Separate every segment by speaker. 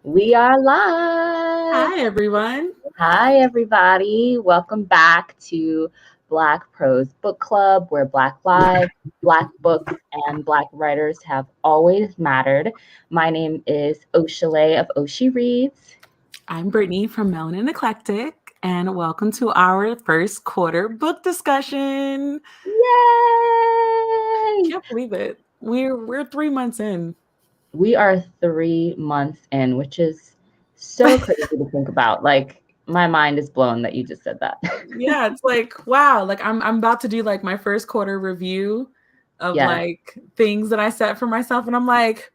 Speaker 1: We are live.
Speaker 2: Hi, everyone.
Speaker 1: Hi, everybody. Welcome back to Black Prose Book Club, where Black lives, Black books, and Black writers have always mattered. My name is Oshale of Oshi Reads.
Speaker 2: I'm Brittany from Melanin Eclectic, and welcome to our first quarter book discussion.
Speaker 1: Yay!
Speaker 2: Can't believe it. We're 3 months in.
Speaker 1: We are 3 months in, which is so crazy to think about. Like, my mind is blown that you just said that.
Speaker 2: Yeah, it's like wow. Like I'm about to do like my first quarter review of
Speaker 1: Yes.
Speaker 2: like things that I set for myself, and I'm like,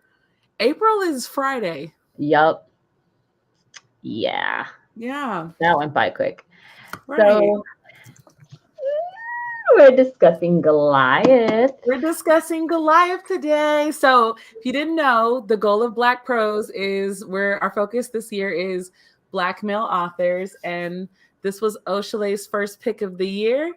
Speaker 2: April is Friday.
Speaker 1: Yup. Yeah.
Speaker 2: Yeah,
Speaker 1: That went by quick.
Speaker 2: right.
Speaker 1: So we're discussing Goliath.
Speaker 2: We're discussing Goliath today. So, if you didn't know, the goal of Black Prose is where our focus this year is Black male authors. And this was Oshale's first pick of the year.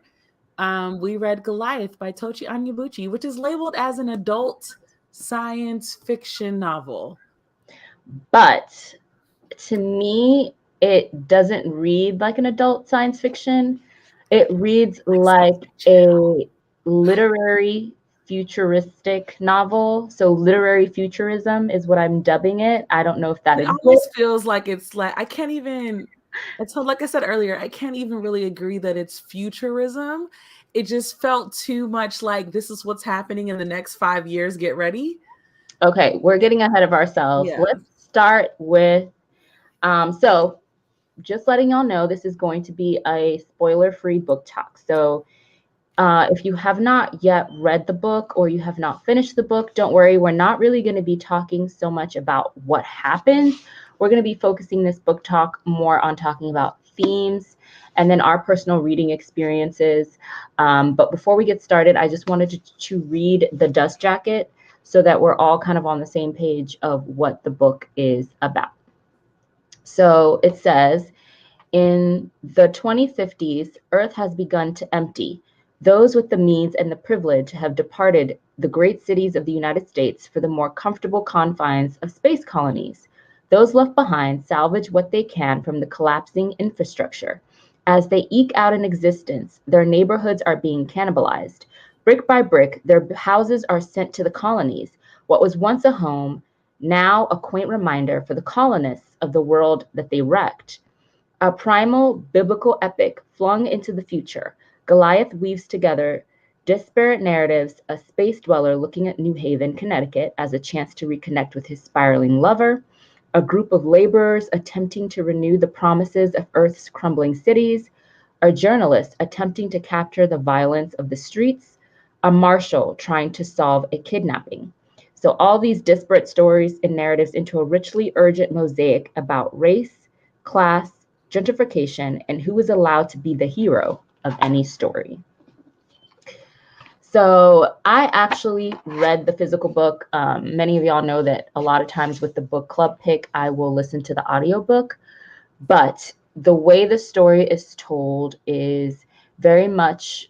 Speaker 2: We read Goliath by Tochi Onyebuchi, which is labeled as an adult science fiction novel.
Speaker 1: But to me, it doesn't read like an adult science fiction. It reads like a literary futuristic novel. So literary futurism is what I'm dubbing it. I don't know if that
Speaker 2: It
Speaker 1: exists.
Speaker 2: almost feels like it's like I can't even. So, like I said earlier, I can't even really agree that it's futurism. It just felt too much like this is what's happening in the next 5 years. Get ready.
Speaker 1: Okay, we're getting ahead of ourselves.
Speaker 2: Yeah.
Speaker 1: Let's start with so just letting y'all know this is going to be a spoiler-free book talk. So if you have not yet read the book or you have not finished the book, don't worry. We're not really going to be talking so much about what happens. We're going to be focusing this book talk more on talking about themes and then our personal reading experiences. But before we get started, I just wanted to read the dust jacket so that we're all kind of on the same page of what the book is about. So it says, in the 2050s, Earth has begun to empty. Those with the means and the privilege have departed the great cities of the United States for the more comfortable confines of space colonies. Those left behind salvage what they can from the collapsing infrastructure. As they eke out an existence, their neighborhoods are being cannibalized. Brick by brick, their houses are sent to the colonies. What was once a home, now a quaint reminder for the colonists of the world that they wrecked. A primal biblical epic flung into the future, Goliath weaves together disparate narratives, a space dweller looking at New Haven, Connecticut, as a chance to reconnect with his spiraling lover, a group of laborers attempting to renew the promises of Earth's crumbling cities, a journalist attempting to capture the violence of the streets, a marshal trying to solve a kidnapping. So, all these disparate stories and narratives into a richly urgent mosaic about race, class, gentrification, and who is allowed to be the hero of any story. So I actually read the physical book. Many of y'all know that a lot of times with the book club pick, I will listen to the audiobook. But the way the story is told is very much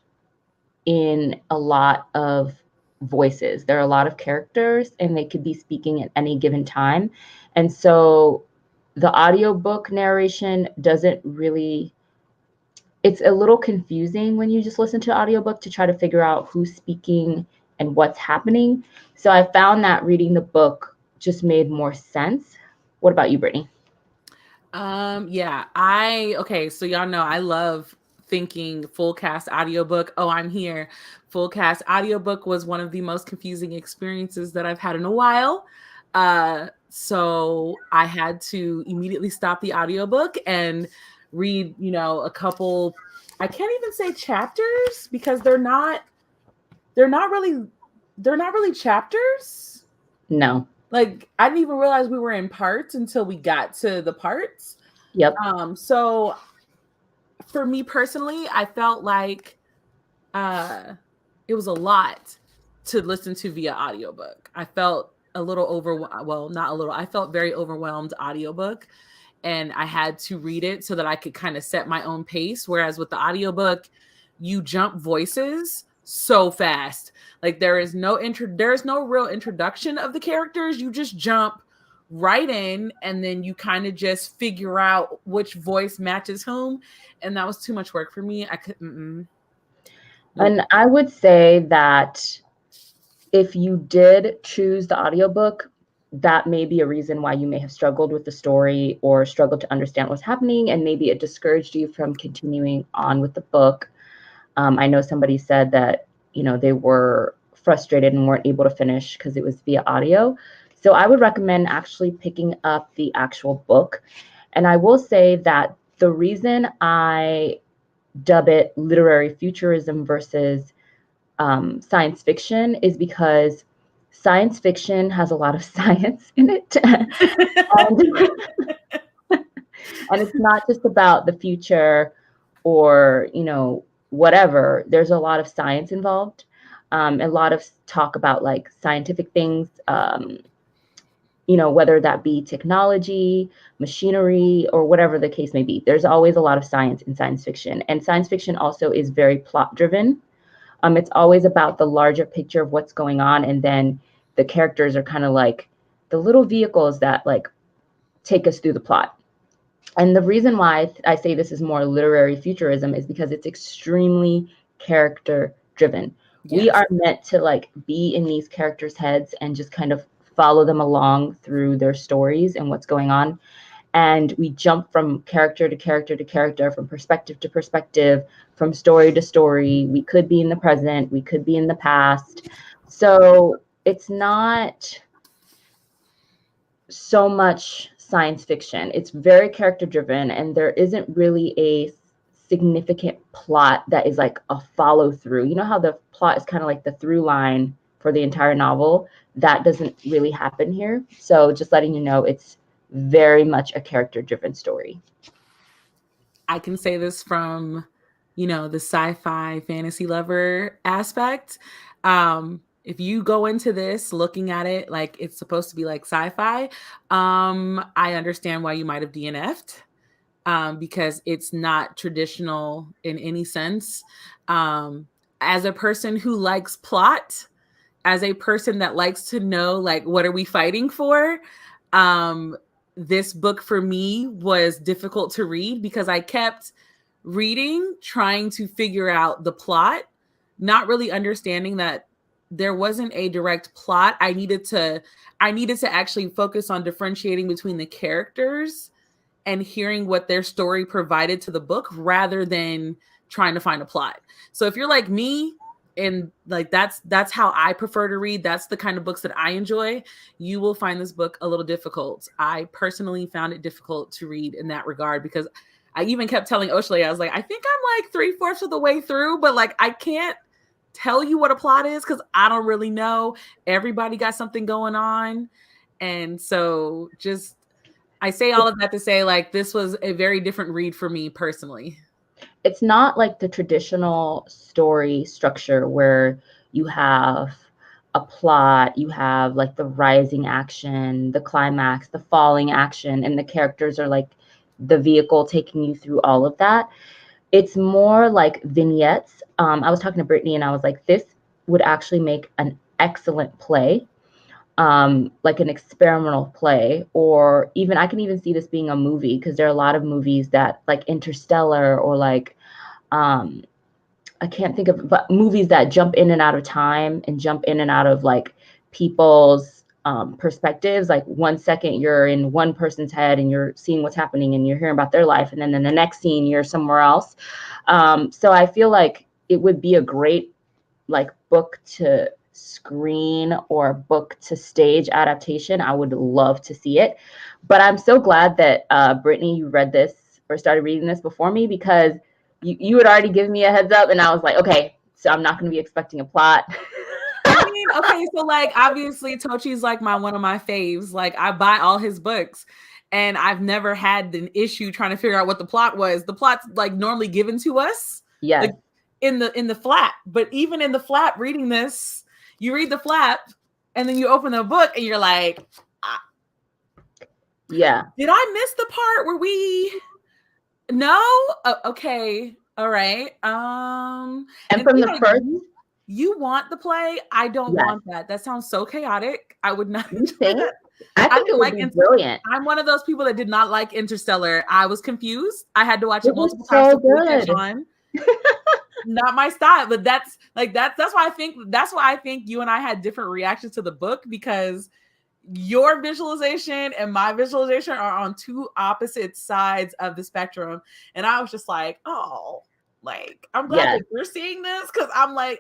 Speaker 1: in a lot of voices. There are a lot of characters and they could be speaking at any given time. And so the audiobook narration doesn't really, it's a little confusing when you just listen to audiobook to try to figure out who's speaking and what's happening. So I found that reading the book just made more sense. What about you, Brittany?
Speaker 2: Yeah, okay, so y'all know I love thinking full cast audiobook. Oh, I'm here. Full cast audiobook was one of the most confusing experiences that I've had in a while. So I had to immediately stop the audiobook and read, a couple, I can't even say chapters because they're not really they're not really chapters.
Speaker 1: No.
Speaker 2: Like I didn't even realize we were in parts until we got to the parts.
Speaker 1: Yep.
Speaker 2: So for me personally, I felt like uh it was a lot to listen to via audiobook. I felt a little well, not a little. I felt very overwhelmed audiobook and I had to read it so that I could kind of set my own pace, whereas with the audiobook, you jump voices so fast. Like there is no real introduction of the characters. You just jump write in, and then you kind of just figure out which voice matches whom. And that was too much work for me. I couldn't. Nope.
Speaker 1: And I would say that if you did choose the audiobook, that may be a reason why you may have struggled with the story or struggled to understand what's happening, and maybe it discouraged you from continuing on with the book. I know somebody said that, they were frustrated and weren't able to finish because it was via audio. So I would recommend actually picking up the actual book. And I will say that the reason I dub it literary futurism versus science fiction is because science fiction has a lot of science in it. And it's not just about the future or, whatever. There's a lot of science involved, a lot of talk about like scientific things, whether that be technology, machinery, or whatever the case may be. There's always a lot of science in science fiction. And science fiction also is very plot driven. It's always about the larger picture of what's going on. And then the characters are kind of like the little vehicles that like take us through the plot. And the reason why I say this is more literary futurism is because it's extremely character driven. Yes. We are meant to like be in these characters' heads and just kind of follow them along through their stories and what's going on. And we jump from character to character to character, from perspective to perspective, from story to story. We could be in the present, we could be in the past. So it's not so much science fiction. It's very character driven, and there isn't really a significant plot that is like a follow through. You know how the plot is kind of like the through line for the entire novel? That doesn't really happen here. So just letting you know, it's very much a character driven story.
Speaker 2: I can say this from, the sci-fi fantasy lover aspect. If you go into this looking at it like it's supposed to be like sci-fi, I understand why you might have DNF'd, because it's not traditional in any sense. As a person who likes plot, as a person that likes to know, like, what are we fighting for? This book for me was difficult to read because I kept reading, trying to figure out the plot, not really understanding that there wasn't a direct plot. I needed to actually focus on differentiating between the characters and hearing what their story provided to the book rather than trying to find a plot. So if you're like me, and like that's how I prefer to read, that's the kind of books that I enjoy, you will find this book a little difficult. I personally found it difficult to read in that regard because I even kept telling Oshley, I was like, I think I'm like 3/4 of the way through, but like I can't tell you what a plot is because I don't really know. Everybody got something going on. And so just, I say all of that to say, like, this was a very different read for me personally.
Speaker 1: It's not like the traditional story structure where you have a plot, you have like the rising action, the climax, the falling action, and the characters are like the vehicle taking you through all of that. It's more like vignettes. I was talking to Brittany and I was like, this would actually make an excellent play, like an experimental play, or even I can even see this being a movie because there are a lot of movies that like Interstellar or like I can't think of, but movies that jump in and out of time and jump in and out of like people's perspectives. Like 1 second you're in one person's head and you're seeing what's happening and you're hearing about their life, and then in the next scene you're somewhere else. So I feel like it would be a great like book to screen or book to stage adaptation. I would love to see it. But I'm so glad that Brittany, you read this or started reading this before me, because you had already given me a heads up and I was like, okay, so I'm not going to be expecting a plot.
Speaker 2: I mean, okay, so like obviously Tochi's like one of my faves. Like I buy all his books and I've never had an issue trying to figure out what the plot was. The plot's like normally given to us.
Speaker 1: Yes.
Speaker 2: Like, in the flap. But even in the flap, reading this, you read the flap and then you open the book and you're like,
Speaker 1: yeah,
Speaker 2: did I miss the part where we no? Okay, all right.
Speaker 1: And from the first
Speaker 2: You want the play? I don't
Speaker 1: Yes.
Speaker 2: want that. That sounds so chaotic. I would not
Speaker 1: You
Speaker 2: enjoy
Speaker 1: think?
Speaker 2: that.
Speaker 1: I
Speaker 2: I
Speaker 1: think it
Speaker 2: didn't
Speaker 1: would
Speaker 2: like
Speaker 1: be brilliant.
Speaker 2: I'm one of those people that did not like Interstellar. I was confused. I had to watch
Speaker 1: It
Speaker 2: it multiple
Speaker 1: was
Speaker 2: times
Speaker 1: so
Speaker 2: to fully catch
Speaker 1: good.
Speaker 2: on. Not my style, but that's why I think you and I had different reactions to the book, because your visualization and my visualization are on two opposite sides of the spectrum. And I was just like, oh, like, I'm glad
Speaker 1: Yes.
Speaker 2: that you're seeing this, because I'm like,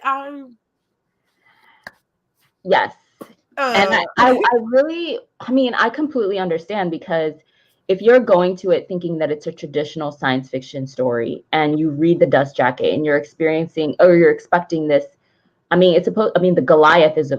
Speaker 1: Yes. And I really, I mean, I completely understand, because if you're going to it thinking that it's a traditional science fiction story and you read The Dust Jacket and you're experiencing, or you're expecting this, I mean, the Goliath is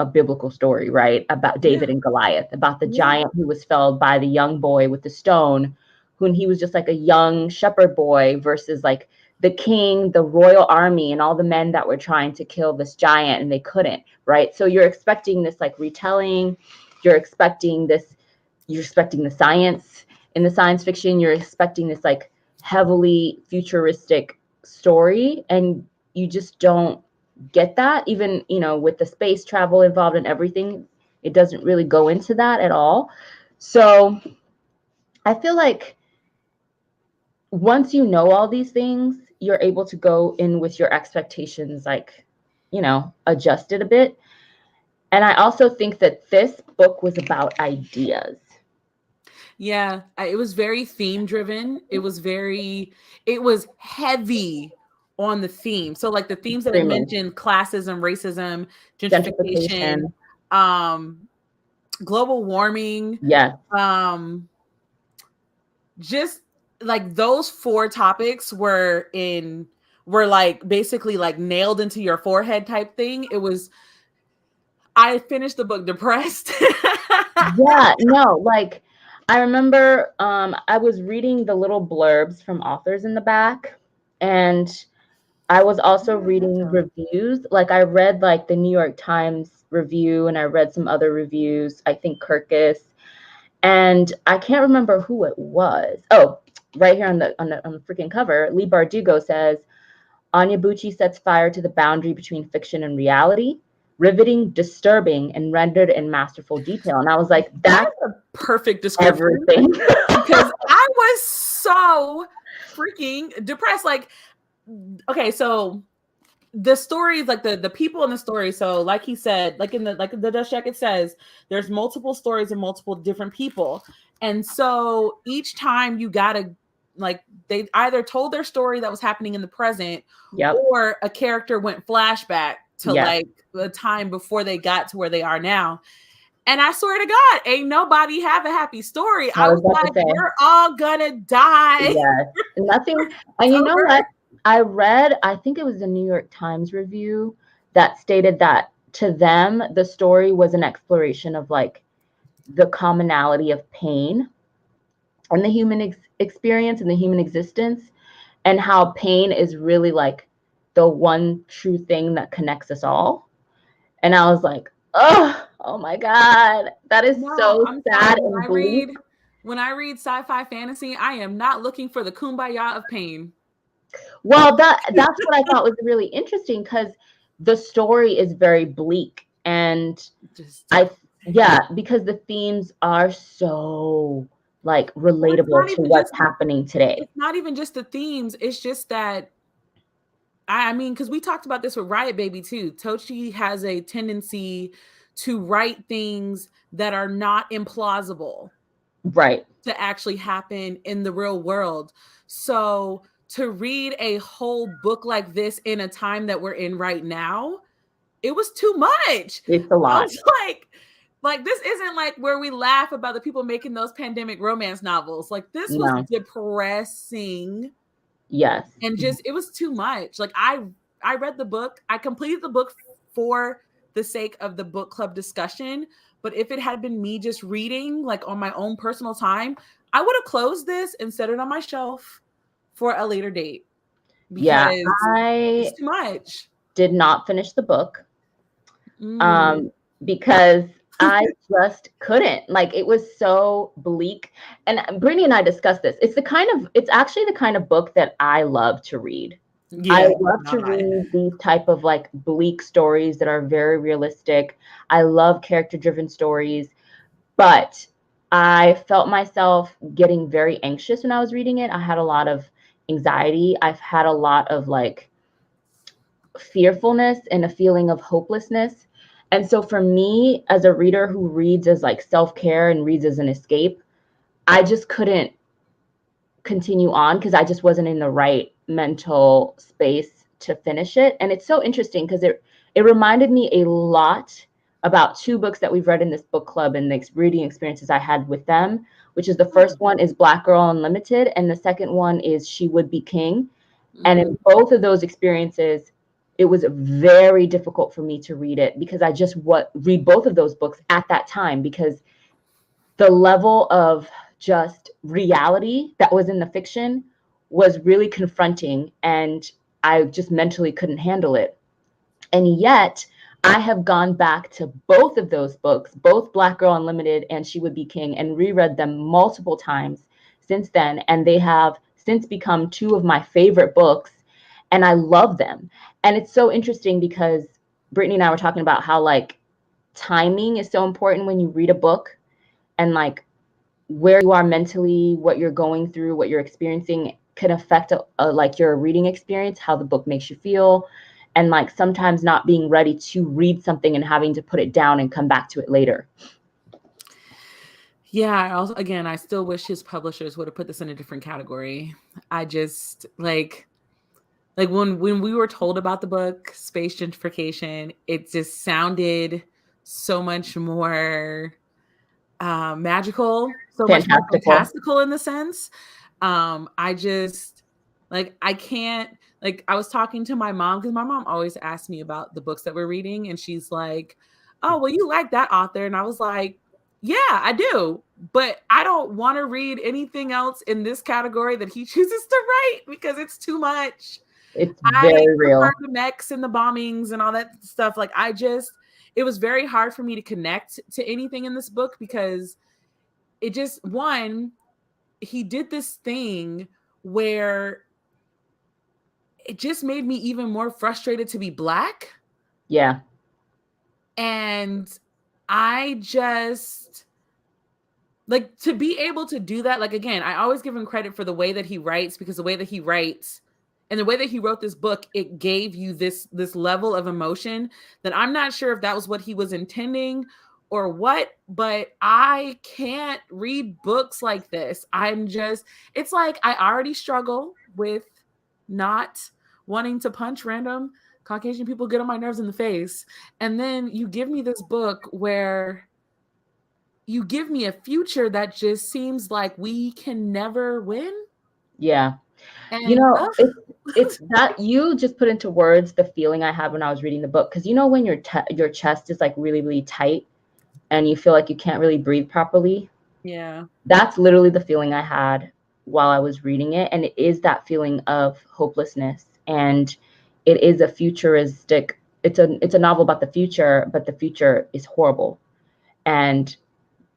Speaker 1: a biblical story, right? About David
Speaker 2: yeah,
Speaker 1: and Goliath, about the
Speaker 2: yeah,
Speaker 1: giant who was felled by the young boy with the stone, when he was just like a young shepherd boy, versus like the king, the royal army, and all the men that were trying to kill this giant and they couldn't, right? So you're expecting this like retelling, you're expecting this, you're expecting the science in the science fiction, you're expecting this like heavily futuristic story, and you just don't get that. Even, you know, with the space travel involved and everything, it doesn't really go into that at all. So I feel like once you know all these things, you're able to go in with your expectations, like, you know, adjusted a bit. And I also think that this book was about ideas.
Speaker 2: yeah. It was very theme driven. It was heavy on the theme. So like the themes that it
Speaker 1: Freeman,
Speaker 2: mentioned: classism, racism, gentrification,
Speaker 1: gentrification.
Speaker 2: um, global warming,
Speaker 1: Yes.
Speaker 2: um, just like those four topics were like basically like nailed into your forehead type thing. I finished the book depressed.
Speaker 1: Yeah, no, like I remember I was reading the little blurbs from authors in the back, and I was also reading reviews. Like I read like the New York Times review, and I read some other reviews, I think Kirkus, and I can't remember who it was. Oh, right here on the freaking cover, Lee Bardugo says Onyebuchi sets fire to the boundary between fiction and reality, riveting, disturbing, and rendered in masterful detail. And I was like,
Speaker 2: That
Speaker 1: that's
Speaker 2: is a perfect description,
Speaker 1: everything.
Speaker 2: because I was so freaking depressed. Like, okay, so the stories, like the people in the story. So, like he said, like the Dust Jacket says, there's multiple stories and multiple different people, and so each time you gotta, like, they either told their story that was happening in the present,
Speaker 1: Yep.
Speaker 2: or a character went flashback to
Speaker 1: Yes.
Speaker 2: like the time before they got to where they are now. And I swear to God, ain't nobody have a happy story.
Speaker 1: I
Speaker 2: I
Speaker 1: was
Speaker 2: was
Speaker 1: about to
Speaker 2: like,
Speaker 1: say,
Speaker 2: we're all gonna die.
Speaker 1: yes. Nothing. And
Speaker 2: It's
Speaker 1: you know
Speaker 2: over.
Speaker 1: what? I read, I think it was the New York Times review that stated that to them, the story was an exploration of like the commonality of pain and the human experience and the human existence, and how pain is really like the one true thing that connects us all. And I was like, oh my God, that is
Speaker 2: No,
Speaker 1: so
Speaker 2: I'm
Speaker 1: sad
Speaker 2: sorry.
Speaker 1: and bleak.
Speaker 2: When I read sci-fi fantasy, I am not looking for the kumbaya of pain.
Speaker 1: Well, that's what I thought was really interesting, because the story is very bleak, and
Speaker 2: Just
Speaker 1: I yeah, because the themes are so like
Speaker 2: well,
Speaker 1: relatable to what's happening today.
Speaker 2: it's not even just the themes. It's just that I mean, because we talked about this with Riot Baby too. Tochi has a tendency to write things that are not implausible
Speaker 1: Right.
Speaker 2: to actually happen in the real world. So to read a whole book like this in a time that we're in right now, it was too much.
Speaker 1: It's a
Speaker 2: I
Speaker 1: lot.
Speaker 2: was like this isn't like where we laugh about the people making those pandemic romance novels. Like this was
Speaker 1: No.
Speaker 2: depressing,
Speaker 1: Yes.
Speaker 2: and just it was too much. Like I read the book, I completed the book for the sake of the book club discussion, but if it had been me just reading like on my own personal time, I would have closed this and set it on my shelf for a later date,
Speaker 1: Yeah,
Speaker 2: because
Speaker 1: I
Speaker 2: it's too much.
Speaker 1: did not finish the book,
Speaker 2: Mm.
Speaker 1: because I just couldn't. Like it was so bleak. And Brittany and I discussed this. It's actually the kind of book that I love to read. I
Speaker 2: Yeah,
Speaker 1: love
Speaker 2: not
Speaker 1: to
Speaker 2: I.
Speaker 1: read these type of like bleak stories that are very realistic. I love character-driven stories, but I felt myself getting very anxious when I was reading it. I had a lot of anxiety. I've had a lot of like fearfulness and a feeling of hopelessness. And so for me, as a reader who reads as like self-care and reads as an escape, I just couldn't continue on because I just wasn't in the right mental space to finish it. And it's so interesting because it reminded me a lot about two books that we've read in this book club and the reading experiences I had with them, which is the first one is Black Girl Unlimited and the second one is She Would Be King. And in both of those experiences, it was very difficult for me to read it because I just read both of those books at that time because the level of just reality that was in the fiction was really confronting and I just mentally couldn't handle it. And yet I have gone back to both of those books, both Black Girl Unlimited and She Would Be King, and reread them multiple times since then. And they have since become two of my favorite books. And I love them. And it's so interesting because Brittany and I were talking about how like timing is so important when you read a book and like where you are mentally, what you're going through, what you're experiencing can affect like your reading experience, how the book makes you feel, and like sometimes not being ready to read something and having to put it down and come back to it later.
Speaker 2: Yeah, I also, again, I still wish his publishers would have put this in a different category. I just like when we were told about the book Space Gentrification, it just sounded so much more magical, so much more
Speaker 1: Fantastical.
Speaker 2: fantastical in the sense. I just like I can't like I was talking to my mom because my mom always asks me about the books that we're reading, and she's like, "Oh, well, you like that author?" And I was like, "Yeah, I do, but I don't want to read anything else in this category that he chooses to write because it's too much."
Speaker 1: It's
Speaker 2: I
Speaker 1: very
Speaker 2: prefer
Speaker 1: real.
Speaker 2: the mechs and the bombings and all that stuff. Like it was very hard for me to connect to anything in this book because it just one, he did this thing where it just made me even more frustrated to be Black.
Speaker 1: Yeah.
Speaker 2: And I just like to be able to do that. Like, again, I always give him credit for the way that he writes because the way that he writes and the way that he wrote this book, it gave you this level of emotion that I'm not sure if that was what he was intending or what, but I can't read books like this. It's like I already struggle with not wanting to punch random Caucasian people, get on my nerves in the face. And then you give me this book where you give me a future that just seems like we can never win.
Speaker 1: Yeah. You
Speaker 2: And
Speaker 1: know, it's that you just put into words the feeling I had when I was reading the book because you know when your chest is like really really tight and you feel like you can't really breathe properly.
Speaker 2: yeah.
Speaker 1: That's literally the feeling I had while I was reading it. And it is that feeling of hopelessness. And it is a futuristic, it's a novel about the future, but the future is horrible and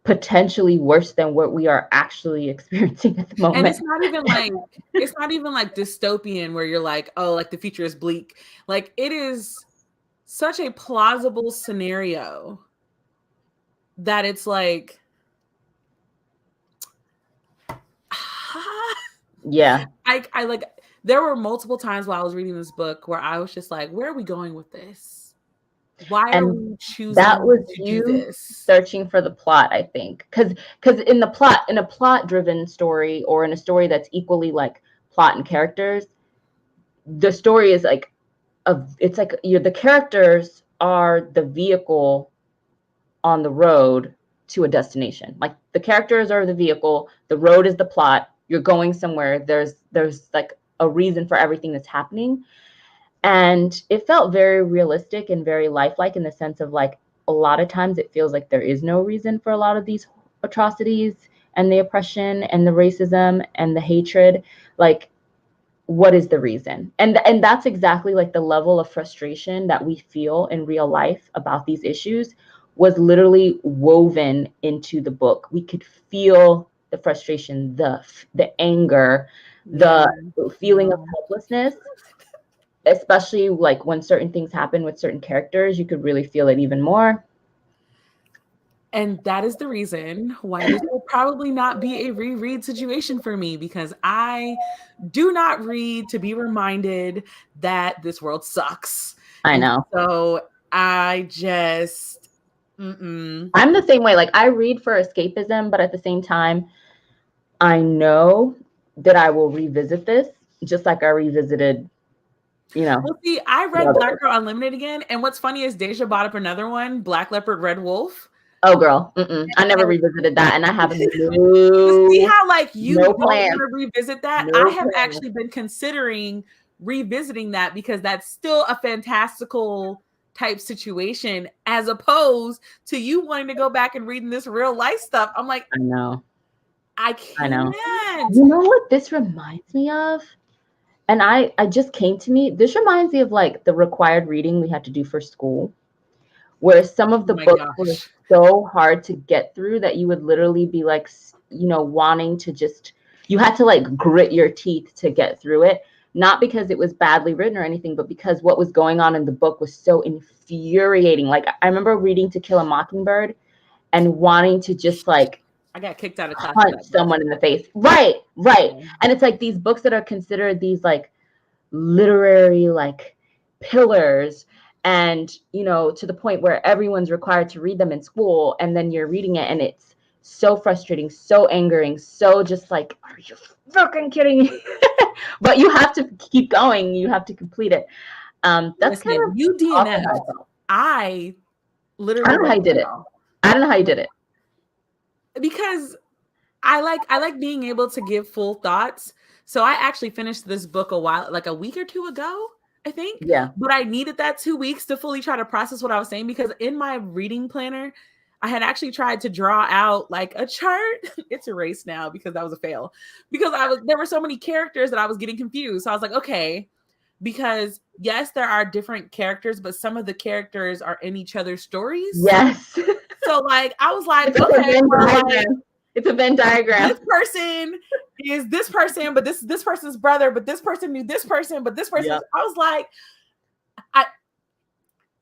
Speaker 1: potentially worse than what we are actually experiencing at the
Speaker 2: And
Speaker 1: moment.
Speaker 2: it's not even like dystopian where you're like, oh, like the future is bleak. Like it is such a plausible scenario that it's like
Speaker 1: Yeah.
Speaker 2: I like there were multiple times while I was reading this book where I was just like, where are we going with this? Why are
Speaker 1: And
Speaker 2: we
Speaker 1: that
Speaker 2: choosing
Speaker 1: was
Speaker 2: to do
Speaker 1: you
Speaker 2: this?
Speaker 1: searching for the plot, I think. Because in a plot driven story or in a story that's equally like plot and characters, the story is like it's like the characters are the vehicle on the road to a destination. Like the characters are the vehicle, the road is the plot. You're going somewhere. There's like a reason for everything that's happening. And it felt very realistic and very lifelike in the sense of like a lot of times it feels like there is no reason for a lot of these atrocities and the oppression and the racism and the hatred. Like what is the reason? And that's exactly like the level of frustration that we feel in real life about these issues was literally woven into the book. We could feel the frustration, the anger,
Speaker 2: Yeah.
Speaker 1: the feeling of
Speaker 2: No.
Speaker 1: helplessness. especially like when certain things happen with certain characters, you could really feel it even more.
Speaker 2: And that is the reason why this will probably not be a reread situation for me, because I do not read to be reminded that this world sucks.
Speaker 1: I
Speaker 2: And
Speaker 1: know.
Speaker 2: so I just,
Speaker 1: I'm the same way. Like, I read for escapism, but at the same time, I know that I will revisit this, just like I revisited,
Speaker 2: Well, see, I read Black Girl Unlimited again, and what's funny is Deja bought up another one, Black Leopard Red Wolf.
Speaker 1: Oh, girl, I never revisited that, and I have
Speaker 2: You see how like you
Speaker 1: no
Speaker 2: don't
Speaker 1: plan.
Speaker 2: want to revisit that?
Speaker 1: No
Speaker 2: I have
Speaker 1: plan.
Speaker 2: actually been considering revisiting that, because that's still a fantastical type situation, as opposed to you wanting to go back and reading this real life stuff. I'm like,
Speaker 1: I know.
Speaker 2: I can't.
Speaker 1: I know. You know what this reminds me of? And I just came to me. This reminds me of like the required reading we had to do for school, where some of the books were so hard to get through that you would literally be like, wanting to just, you had to like grit your teeth to get through it. Not because it was badly written or anything, but because what was going on in the book was so infuriating. Like, I remember reading To Kill a Mockingbird and wanting to just like,
Speaker 2: I got kicked out of class.
Speaker 1: Punch someone in the face. Right. And it's like these books that are considered these like literary like pillars, and to the point where everyone's required to read them in school, and then you're reading it and it's so frustrating, so angering, so just like, are you fucking kidding me? But you have to keep going, you have to complete it. That's kind of
Speaker 2: you DNF. I literally,
Speaker 1: I don't know how you did it. I don't know how you did it,
Speaker 2: because I like being able to give full thoughts. So I actually finished this book a week or two ago, I think.
Speaker 1: Yeah.
Speaker 2: But I needed that 2 weeks to fully try to process what I was saying, because in my reading planner, I had actually tried to draw out like a chart. It's erased now because that was a fail. Because there were so many characters that I was getting confused. So I was like, okay, because yes, there are different characters, but some of the characters are in each other's stories.
Speaker 1: Yes.
Speaker 2: So like, I was like, okay,
Speaker 1: it's a Venn diagram.
Speaker 2: This person is this person, but this person's brother, but this person knew this person, but this person. Yep. I was like,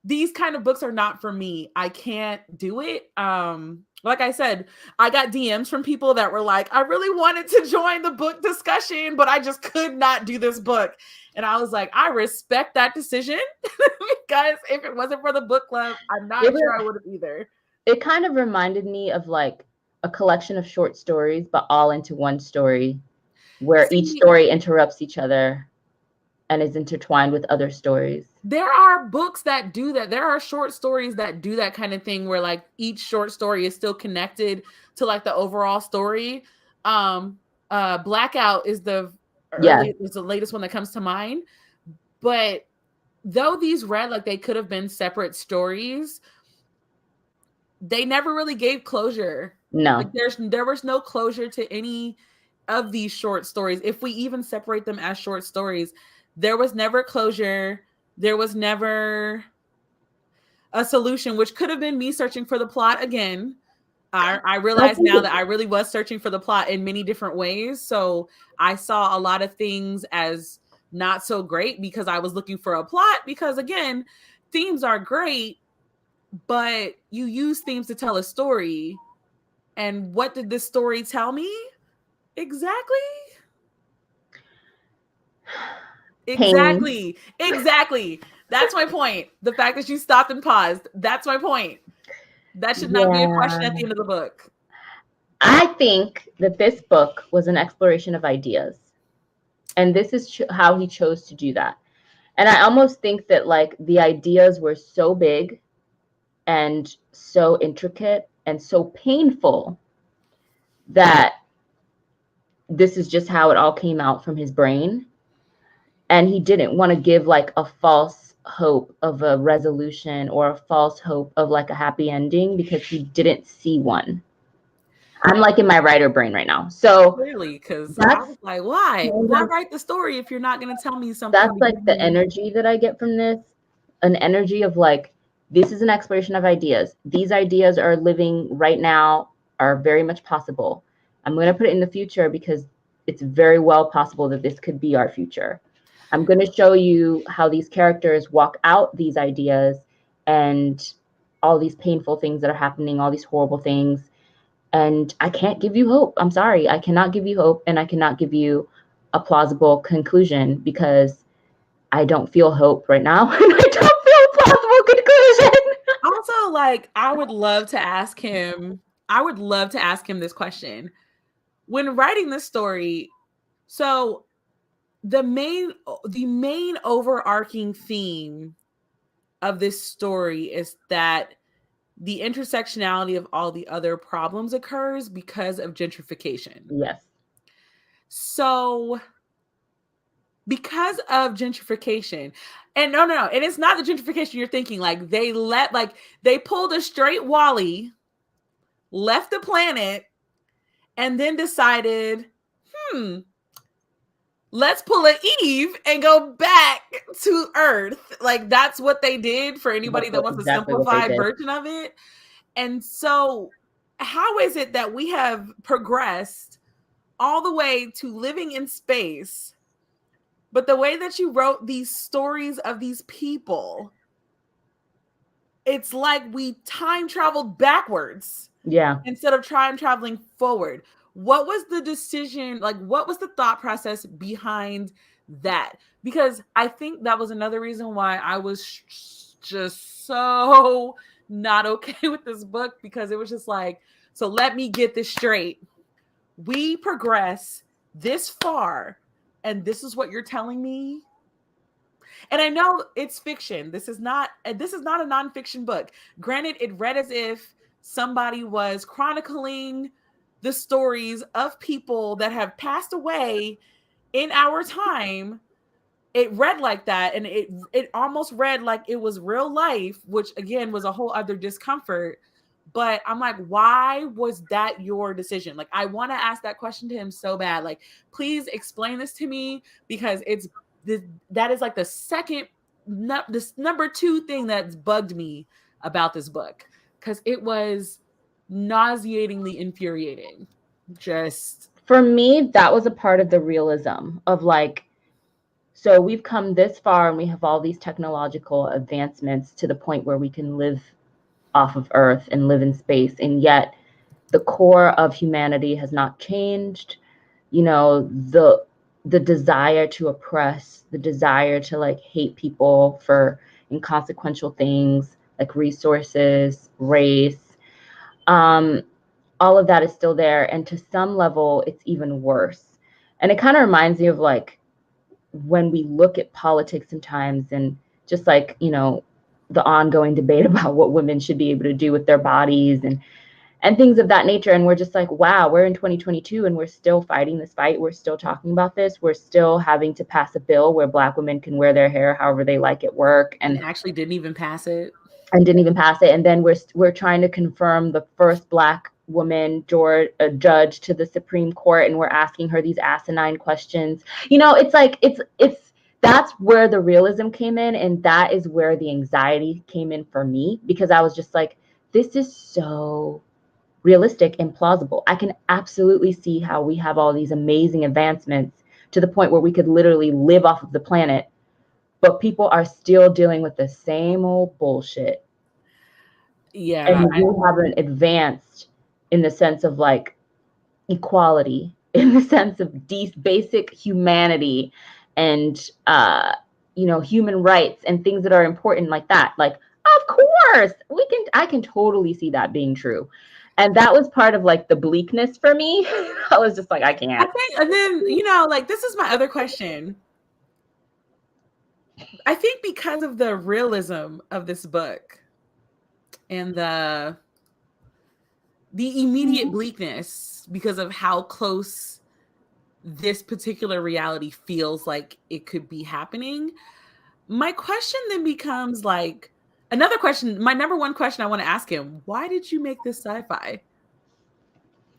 Speaker 2: these kind of books are not for me. I can't do it. Like I said, I got DMs from people that were like, I really wanted to join the book discussion, but I just could not do this book. And I was like, I respect that decision, because if it wasn't for the book club, I'm not sure I would have either.
Speaker 1: It kind of reminded me of like a collection of short stories, but all into one story, where each story interrupts each other and is intertwined with other stories.
Speaker 2: There are books that do that. There are short stories that do that kind of thing, where like each short story is still connected to like the overall story. Blackout is the latest one that comes to mind. But though these read like they could have been separate stories, they never really gave closure.
Speaker 1: No.
Speaker 2: Like there was no closure to any of these short stories. If we even separate them as short stories, there was never closure. There was never a solution, which could have been me searching for the plot again. I realize now that I really was searching for the plot in many different ways. So I saw a lot of things as not so great because I was looking for a plot, because again, themes are great, but you use themes to tell a story. And what did this story tell me? Exactly. That's my point. The fact that you stopped and paused, that's my point. That should not be a question at the end of the book.
Speaker 1: I think that this book was an exploration of ideas. And this is how he chose to do that. And I almost think that like the ideas were so big and so intricate and so painful that this is just how it all came out from his brain. And he didn't want to give like a false hope of a resolution or a false hope of like a happy ending, because he didn't see one. I'm like in my writer brain right now. So
Speaker 2: clearly, because I was like, why write the story if you're not going to tell me something?
Speaker 1: That's like the energy that I get from this. An energy of like, this is an exploration of ideas. These ideas are living right now, are very much possible. I'm going to put it in the future because it's very well possible that this could be our future. I'm going to show you how these characters walk out these ideas and all these painful things that are happening, all these horrible things. And I can't give you hope. I'm sorry. I cannot give you hope, and I cannot give you a plausible conclusion because I don't feel hope right now. And I don't feel a plausible conclusion.
Speaker 2: Also, like, I would love to ask him this question. When writing this story, so the main overarching theme of this story is that the intersectionality of all the other problems occurs because of gentrification.
Speaker 1: Yes.
Speaker 2: So because of gentrification, and no, and it's not the gentrification you're thinking. Like they pulled a straight Wally, left the planet, and then decided, let's pull an Eve and go back to Earth. Like, that's what they did, for anybody that wants a simplified version of it. And so how is it that we have progressed all the way to living in space, but the way that you wrote these stories of these people, it's like we time traveled backwards.
Speaker 1: Yeah.
Speaker 2: Instead of time traveling forward. What was the decision? Like, what was the thought process behind that? Because I think that was another reason why I was just so not okay with this book, because it was just like, so let me get this straight. We progress this far, and this is what you're telling me? And I know it's fiction. This is not a nonfiction book. Granted, it read as if somebody was chronicling the stories of people that have passed away in our time. It read like that, and it almost read like it was real life, which again was a whole other discomfort. But I'm like, why was that your decision? Like, I want to ask that question to him so bad. Like, please explain this to me, because that is like this number 2 thing that's bugged me about this book, because it was nauseatingly infuriating. Just
Speaker 1: for me, that was a part of the realism of like, so we've come this far and we have all these technological advancements to the point where we can live off of Earth and live in space, and yet the core of humanity has not changed. You know, the desire to oppress, the desire to like hate people for inconsequential things like resources, race, all of that is still there. And to some level, it's even worse. And it kind of reminds me of like when we look at politics sometimes, and just like, you know, the ongoing debate about what women should be able to do with their bodies and things of that nature. And we're just like, wow, we're in 2022 and we're still fighting this fight. We're still talking about this. We're still having to pass a bill where Black women can wear their hair however they like at work.
Speaker 2: And actually didn't even pass it.
Speaker 1: And didn't even pass it. And then we're trying to confirm the first Black woman judge to the Supreme Court, and we're asking her these asinine questions. You know, it's like it's that's where the realism came in, and that is where the anxiety came in for me, because I was just like, this is so realistic and plausible. I can absolutely see how we have all these amazing advancements to the point where we could literally live off of the planet, but people are still dealing with the same old bullshit.
Speaker 2: Yeah.
Speaker 1: And we haven't advanced in the sense of like equality, in the sense of basic humanity and you know, human rights and things that are important like that. Like, of course, I can totally see that being true. And that was part of like the bleakness for me. I was just like, I can't.
Speaker 2: I think, and then, you know, like, this is my other question. I think because of the realism of this book and the immediate bleakness, because of how close this particular reality feels like it could be happening, my question then becomes like, another question, my number 1 question I want to ask him, why did you make this sci-fi?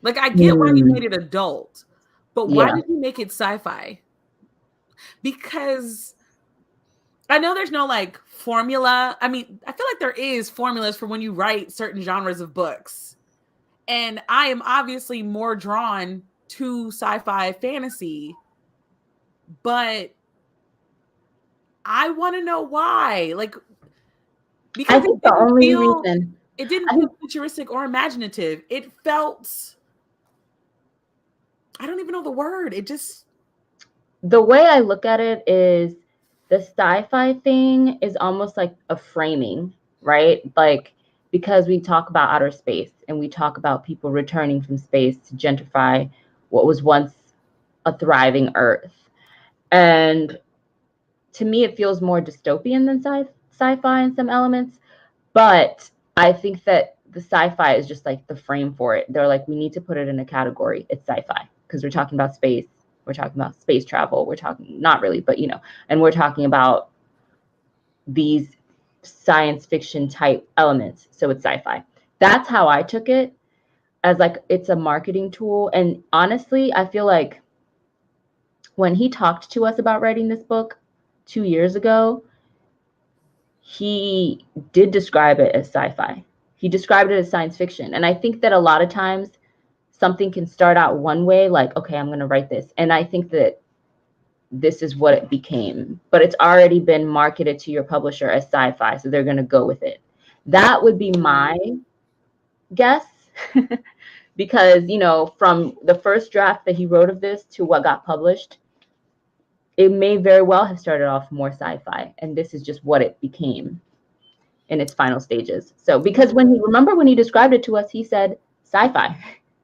Speaker 2: Like, I get why you made it adult, but why did you make it sci-fi? Because I know there's no like formula. I mean, I feel like there is formulas for when you write certain genres of books. And I am obviously more drawn to sci-fi fantasy, but I want to know why. Like,
Speaker 1: I
Speaker 2: because
Speaker 1: think the only reason
Speaker 2: it didn't
Speaker 1: I
Speaker 2: feel
Speaker 1: think
Speaker 2: futuristic or imaginative. It felt, I don't even know the word. It just,
Speaker 1: the way I look at it is the sci-fi thing is almost like a framing, right? Like, because we talk about outer space and we talk about people returning from space to gentrify what was once a thriving Earth. And to me, it feels more dystopian than sci-fi in some elements. But I think that the sci-fi is just like the frame for it. They're like, we need to put it in a category. It's sci-fi because we're talking about space. We're talking about space travel. We're talking, not really, but and we're talking about these science fiction type elements. So it's sci-fi. That's how I took it, as like it's a marketing tool. And honestly, I feel like when he talked to us about writing this book 2 years ago, he did describe it as sci-fi. He described it as science fiction. And I think that a lot of times something can start out one way, like, okay, I'm going to write this. And I think that this is what it became, but it's already been marketed to your publisher as sci-fi. So they're going to go with it. That would be my guess. Because, from the first draft that he wrote of this to what got published, it may very well have started off more sci-fi. And this is just what it became in its final stages. So, because when he described it to us, he said sci-fi.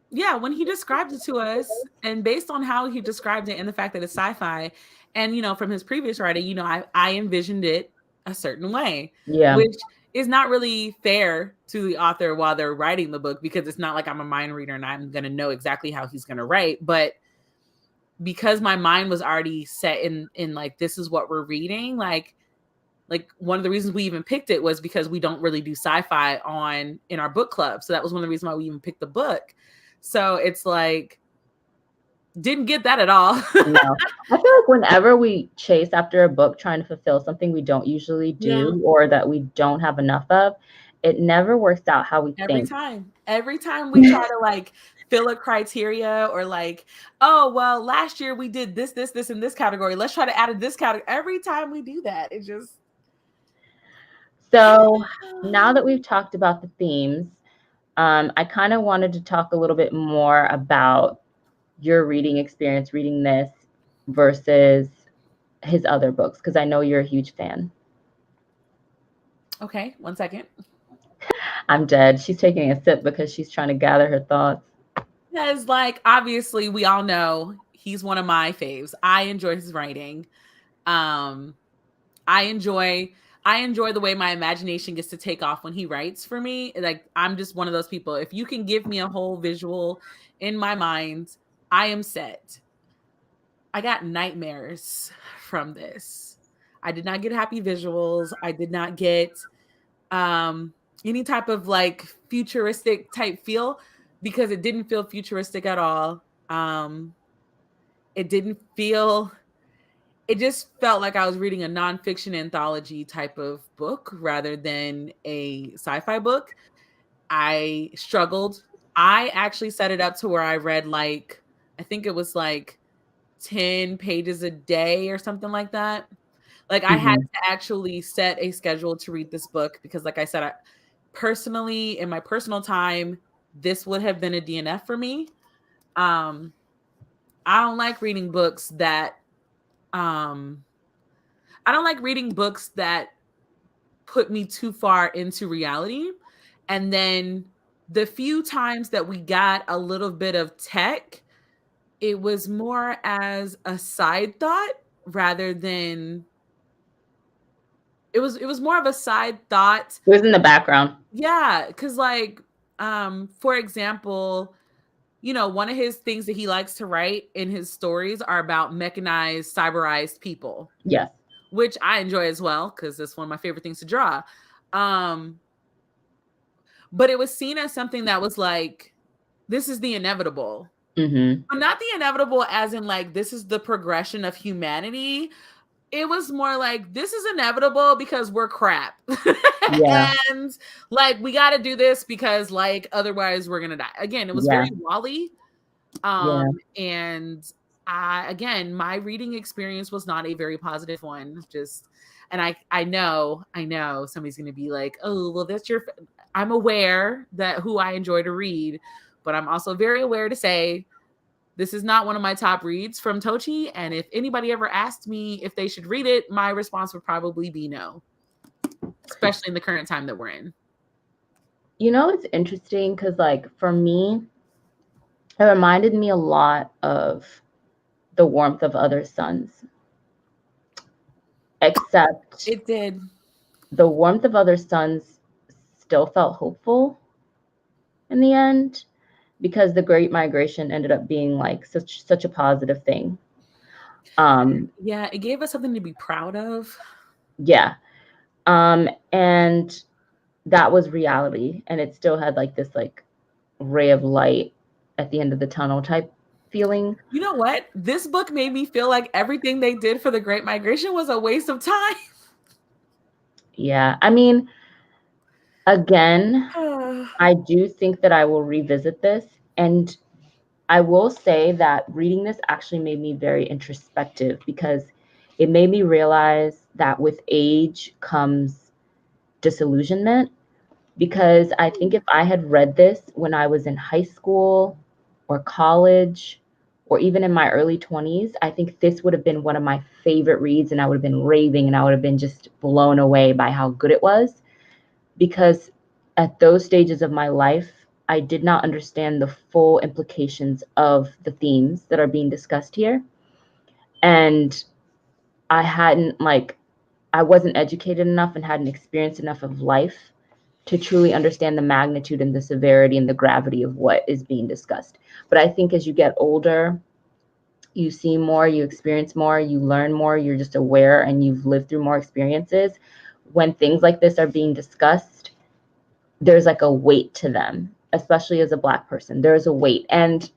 Speaker 2: yeah, when he described it to us, and based on how he described it and the fact that it's sci-fi, and from his previous writing, I envisioned it a certain way,
Speaker 1: Yeah.
Speaker 2: which is not really fair to the author while they're writing the book, because it's not like I'm a mind reader and I'm going to know exactly how he's going to write. But because my mind was already set in like, this is what we're reading, like one of the reasons we even picked it was because we don't really do sci-fi in our book club. So that was one of the reasons why we even picked the book. So it's like, didn't get that at all.
Speaker 1: No. I feel like whenever we chase after a book trying to fulfill something we don't usually do, or that we don't have enough of, it never works out how we think.
Speaker 2: Every time we try to like fill a criteria, or like, oh, well, last year we did this in this category, let's try to add this category. Every time we do that, it just.
Speaker 1: So now that we've talked about the themes, I kind of wanted to talk a little bit more about your reading experience reading this versus his other books, because I know you're a huge fan.
Speaker 2: Okay, 1 second.
Speaker 1: I'm dead. She's taking a sip because she's trying to gather her thoughts.
Speaker 2: Because, like, obviously we all know he's one of my faves. I enjoy his writing. I enjoy the way my imagination gets to take off when he writes for me. Like, I'm just one of those people. If you can give me a whole visual in my mind, I am set. I got nightmares from this. I did not get happy visuals. I did not get any type of like futuristic type feel, because it didn't feel futuristic at all. It didn't feel, it just felt like I was reading a nonfiction anthology type of book rather than a sci-fi book. I struggled. I actually set it up to where I read like, I think it was like 10 pages a day or something like that. Like, I had to actually set a schedule to read this book because, like I said, personally, in my personal time, this would have been a DNF for me. I don't like reading books that put me too far into reality. And then the few times that we got a little bit of tech, it was more as a side thought rather than, it was more of a side thought.
Speaker 1: It was in the background.
Speaker 2: Yeah, because like, for example, one of his things that he likes to write in his stories are about mechanized, cyberized people.
Speaker 1: Yes.
Speaker 2: Which I enjoy as well, because that's one of my favorite things to draw. But it was seen as something that was like, this is the inevitable. But not the inevitable as in like, this is the progression of humanity. It was more like, this is inevitable because we're crap.
Speaker 1: Yeah.
Speaker 2: And like, we got to do this because like, otherwise we're going to die. Again, it was very Wall-E. And again, my reading experience was not a very positive one. And I know somebody's going to be like, oh, well, I'm aware that who I enjoy to read, but I'm also very aware to say this is not one of my top reads from Tochi. And if anybody ever asked me if they should read it, my response would probably be no, especially in the current time that we're in.
Speaker 1: It's interesting because, like, for me, it reminded me a lot of The Warmth of Other Suns. Except
Speaker 2: it did.
Speaker 1: The Warmth of Other Suns still felt hopeful in the end, because the Great Migration ended up being like such a positive thing.
Speaker 2: Yeah, it gave us something to be proud of.
Speaker 1: Yeah. And that was reality, and it still had like this like ray of light at the end of the tunnel type feeling.
Speaker 2: You know what? This book made me feel like everything they did for the Great Migration was a waste of time.
Speaker 1: Yeah. I mean, again, I do think that I will revisit this, and I will say that reading this actually made me very introspective, because it made me realize that with age comes disillusionment. Because I think if I had read this when I was in high school or college or even in my early 20s, I think this would have been one of my favorite reads, and I would have been raving, and I would have been just blown away by how good it was. Because at those stages of my life, I did not understand the full implications of the themes that are being discussed here. And I hadn't, like, I wasn't educated enough and hadn't experienced enough of life to truly understand the magnitude and the severity and the gravity of what is being discussed. But I think as you get older, you see more, you experience more, you learn more, you're just aware, and you've lived through more experiences. When things like this are being discussed, there's like a weight to them, especially as a Black person. There's a weight. And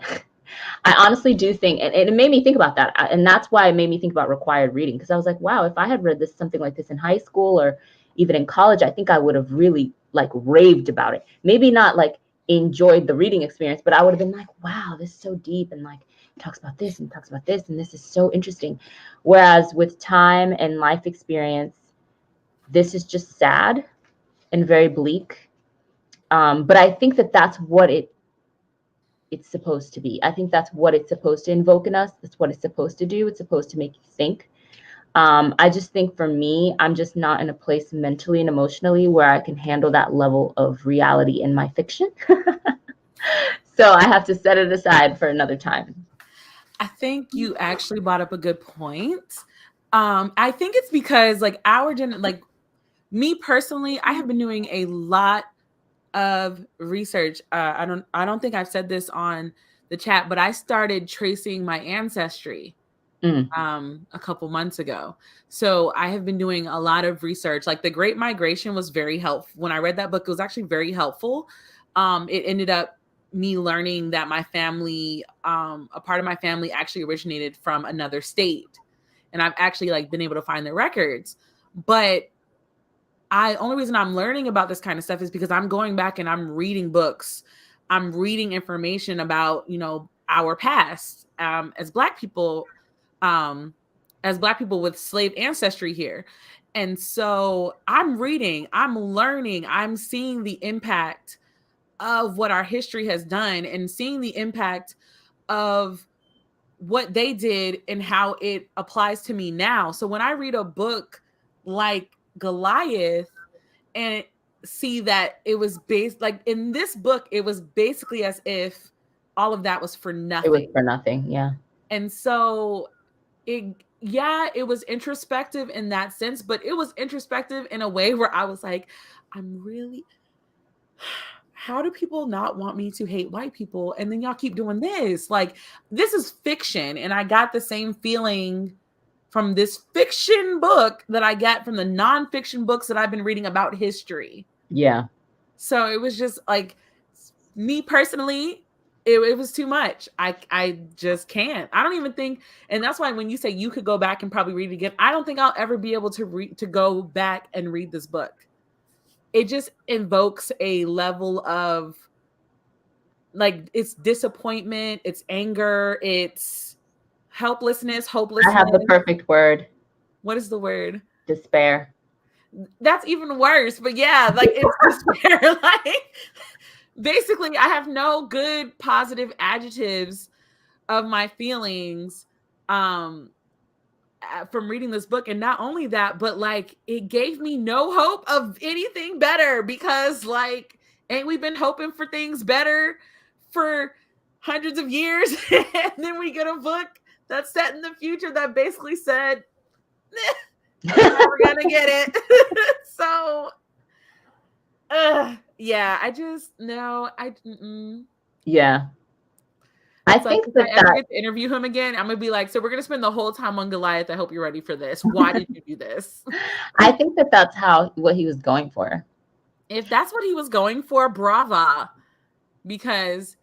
Speaker 1: I honestly do think, and it made me think about that. And that's why it made me think about required reading, because I was like, wow, if I had read this, something like this in high school or even in college, I think I would have really like raved about it. Maybe not like enjoyed the reading experience, but I would have been like, wow, this is so deep, and like talks about this and talks about this, and this is so interesting. Whereas with time and life experience, this is just sad and very bleak. But I think that that's what it's supposed to be. I think that's what it's supposed to invoke in us. That's what it's supposed to do. It's supposed to make you think. I just think for me, I'm just not in a place mentally and emotionally where I can handle that level of reality in my fiction. So I have to set it aside for another time.
Speaker 2: I think you actually brought up a good point. I think it's because like like me personally, I have been doing a lot of research. I don't think I've said this on the chat, but I started tracing my ancestry a couple months ago. So I have been doing a lot of research. Like the Great Migration was very helpful. When I read that book, it was actually very helpful. It ended up me learning that my family, a part of my family actually originated from another state. And I've actually like been able to find the records. But only reason I'm learning about this kind of stuff is because I'm going back and I'm reading books. I'm reading information about, our past as Black people with slave ancestry here. And so I'm reading, I'm learning, I'm seeing the impact of what our history has done and seeing the impact of what they did and how it applies to me now. So when I read a book like Goliath and see that it was based, like in this book, it was basically as if all of that was for nothing.
Speaker 1: It was for nothing. Yeah.
Speaker 2: And so it was introspective in that sense, but it was introspective in a way where I was like, how do people not want me to hate white people? And then y'all keep doing this. Like, this is fiction. And I got the same feeling from this fiction book that I get from the nonfiction books that I've been reading about history.
Speaker 1: Yeah.
Speaker 2: So it was just like, me personally, it was too much. I just can't. I don't even think, and that's why when you say you could go back and probably read it again, I don't think I'll ever be able to go back and read this book. It just invokes a level of like, it's disappointment, it's anger, it's helplessness,
Speaker 1: I
Speaker 2: hopelessness.
Speaker 1: have the perfect word.
Speaker 2: What is the word?
Speaker 1: Despair.
Speaker 2: That's even worse. But yeah, like it's despair. Like basically, I have no good positive adjectives of my feelings from reading this book. And not only that, but like it gave me no hope of anything better, because like ain't we been hoping for things better for hundreds of years? And then we get a book that's set in the future that basically said we're never gonna get it. So yeah, I just no,
Speaker 1: Yeah.
Speaker 2: It's
Speaker 1: I
Speaker 2: like
Speaker 1: think
Speaker 2: if I
Speaker 1: that
Speaker 2: ever get to interview him again, I'm gonna be like, so we're gonna spend the whole time on Goliath. I hope you're ready for this. Why did you do this?
Speaker 1: I think that that's what he was going for.
Speaker 2: If that's what he was going for, brava. Because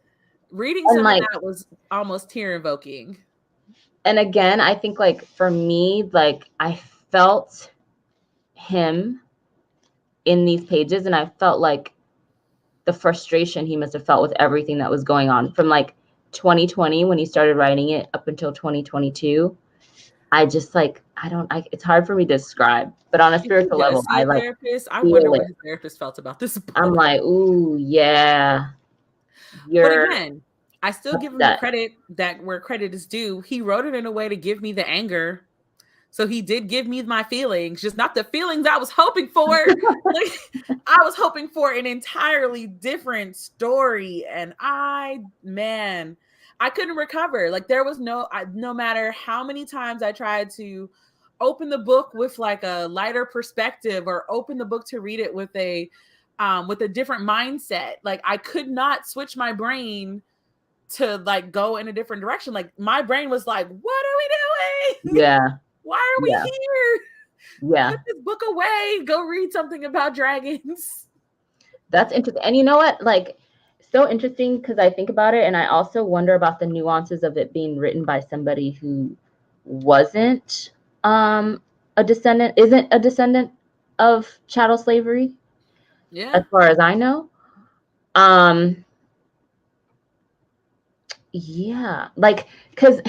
Speaker 2: reading
Speaker 1: And
Speaker 2: some of
Speaker 1: like,
Speaker 2: that was almost tear invoking.
Speaker 1: and again, I think like for me, like I felt him in these pages, and I felt like the frustration he must have felt with everything that was going on from like 2020 when he started writing it up until 2022. I just like it's hard for me to describe, but on a
Speaker 2: If he
Speaker 1: spiritual level,
Speaker 2: does see
Speaker 1: I
Speaker 2: a
Speaker 1: like
Speaker 2: therapist, I
Speaker 1: feel
Speaker 2: wonder what
Speaker 1: it.
Speaker 2: his therapist felt about this
Speaker 1: I'm
Speaker 2: book.
Speaker 1: like, ooh, yeah,
Speaker 2: But
Speaker 1: you're
Speaker 2: again, I still give him the
Speaker 1: upset.
Speaker 2: credit that where credit is due. He wrote it in a way to give me the anger. So he did give me my feelings, just not the feelings I was hoping for. Like, I was hoping for an entirely different story. And I couldn't recover. Like there was no matter how many times I tried to open the book with like a lighter perspective or open the book to read it with a different mindset. Like I could not switch my brain to like go in a different direction. Like my brain was like, what are we doing?
Speaker 1: Yeah,
Speaker 2: Why are we
Speaker 1: yeah,
Speaker 2: here?
Speaker 1: yeah.
Speaker 2: Put this book away. Go read something about dragons.
Speaker 1: That's interesting. And you know what? Like, so interesting because I think about it, and I also wonder about the nuances of it being written by somebody who wasn't isn't a descendant of chattel slavery,
Speaker 2: Yeah.
Speaker 1: as far as I know. Um, yeah, like, because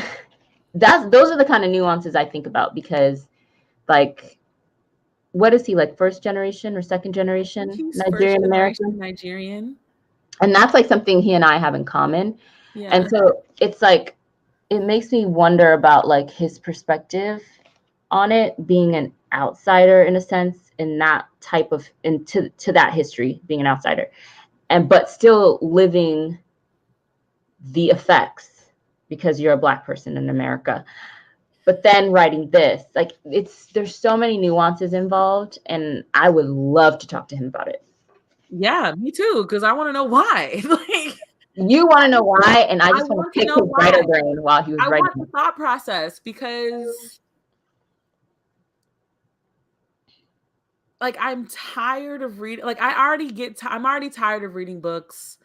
Speaker 1: those are the kind of nuances I think about, because like, what is he, like, first generation or second generation
Speaker 2: He's first
Speaker 1: Nigerian
Speaker 2: generation
Speaker 1: American?
Speaker 2: Nigerian.
Speaker 1: And that's like something he and I have in common.
Speaker 2: Yeah.
Speaker 1: And so it's like, it makes me wonder about like his perspective on it, being an outsider in a sense, in that type of into to that history, being an outsider, and but still living the effects because you're a Black person in America. But then writing this, like, there's so many nuances involved, and I would love to talk to him about it.
Speaker 2: Yeah, me too. Because I want to know why. Like
Speaker 1: You want to know why, and I
Speaker 2: I
Speaker 1: just want
Speaker 2: want
Speaker 1: to
Speaker 2: to
Speaker 1: pick
Speaker 2: know
Speaker 1: his writer
Speaker 2: why.
Speaker 1: brain while he was
Speaker 2: I
Speaker 1: writing.
Speaker 2: want the thought process, because like I'm tired of reading. Like I'm already tired of reading books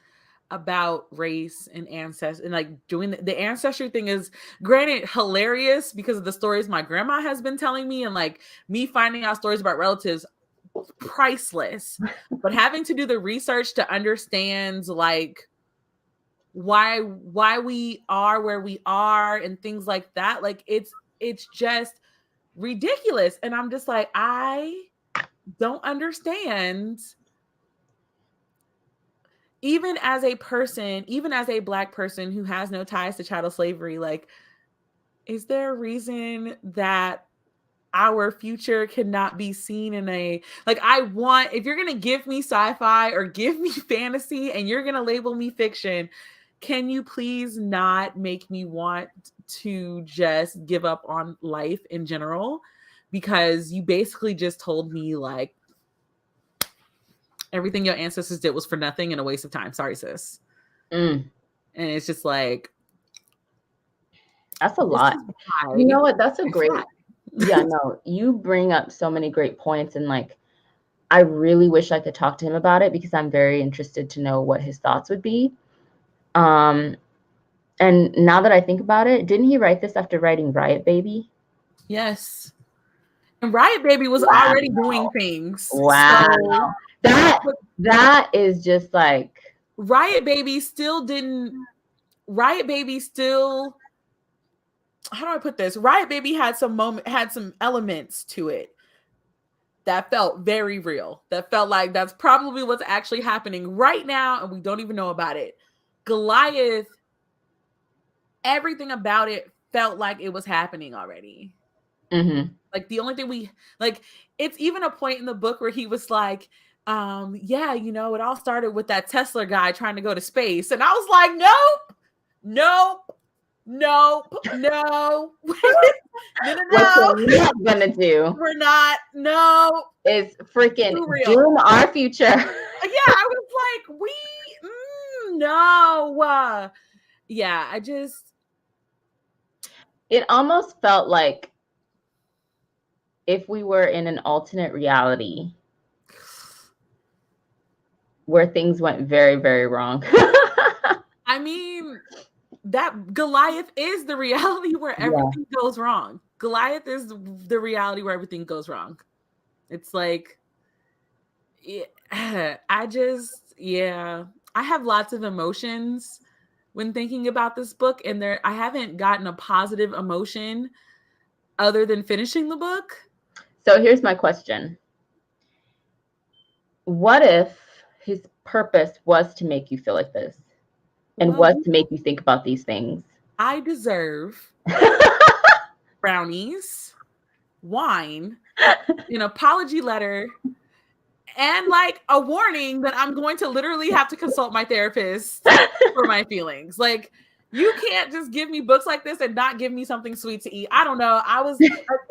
Speaker 2: about race and ancestry, and like doing the ancestry thing is granted hilarious because of the stories my grandma has been telling me, and like me finding out stories about relatives, priceless. But having to do the research to understand like why we are where we are and things like that, like it's just ridiculous. And I'm just like, I don't understand. Even as a person, even as a Black person who has no ties to chattel slavery, like, is there a reason that our future cannot be seen in a like if you're gonna give me sci-fi or give me fantasy and you're gonna label me fiction, can you please not make me want to just give up on life in general? Because you basically just told me like everything your ancestors did was for nothing and a waste of time. Sorry, sis.
Speaker 1: Mm.
Speaker 2: And it's just like,
Speaker 1: That's a
Speaker 2: this
Speaker 1: lot.
Speaker 2: is
Speaker 1: You know
Speaker 2: why
Speaker 1: what? That's a
Speaker 2: I
Speaker 1: great,
Speaker 2: fly.
Speaker 1: yeah, no, you bring up so many great points. And like, I really wish I could talk to him about it because I'm very interested to know what his thoughts would be. And now that I think about it, didn't he write this after writing Riot Baby?
Speaker 2: Yes. And Riot Baby was
Speaker 1: Wow.
Speaker 2: already doing things.
Speaker 1: Wow.
Speaker 2: So
Speaker 1: That is just like,
Speaker 2: Riot Baby still how do I put this? Riot Baby had some elements to it that felt very real. That felt like that's probably what's actually happening right now, and we don't even know about it. Goliath, everything about it felt like it was happening already.
Speaker 1: Mm-hmm.
Speaker 2: Like the only thing it's even a point in the book where he was like, yeah, it all started with that Tesla guy trying to go to space. And I was like, nope. No. No.
Speaker 1: What we're not gonna do.
Speaker 2: We're not. No.
Speaker 1: Is freaking doom our future.
Speaker 2: Yeah, I was like, no. Yeah,
Speaker 1: it almost felt like if we were in an alternate reality where things went very, very wrong.
Speaker 2: I mean, that Goliath is the reality where everything goes wrong. Goliath is the reality where everything goes wrong. It's like, I have lots of emotions when thinking about this book, and I haven't gotten a positive emotion other than finishing the book.
Speaker 1: So here's my question. What if his purpose was to make you feel like this and was to make you think about these things?
Speaker 2: I deserve brownies, wine, an apology letter, and like a warning that I'm going to literally have to consult my therapist for my feelings. Like, you can't just give me books like this and not give me something sweet to eat. I don't know.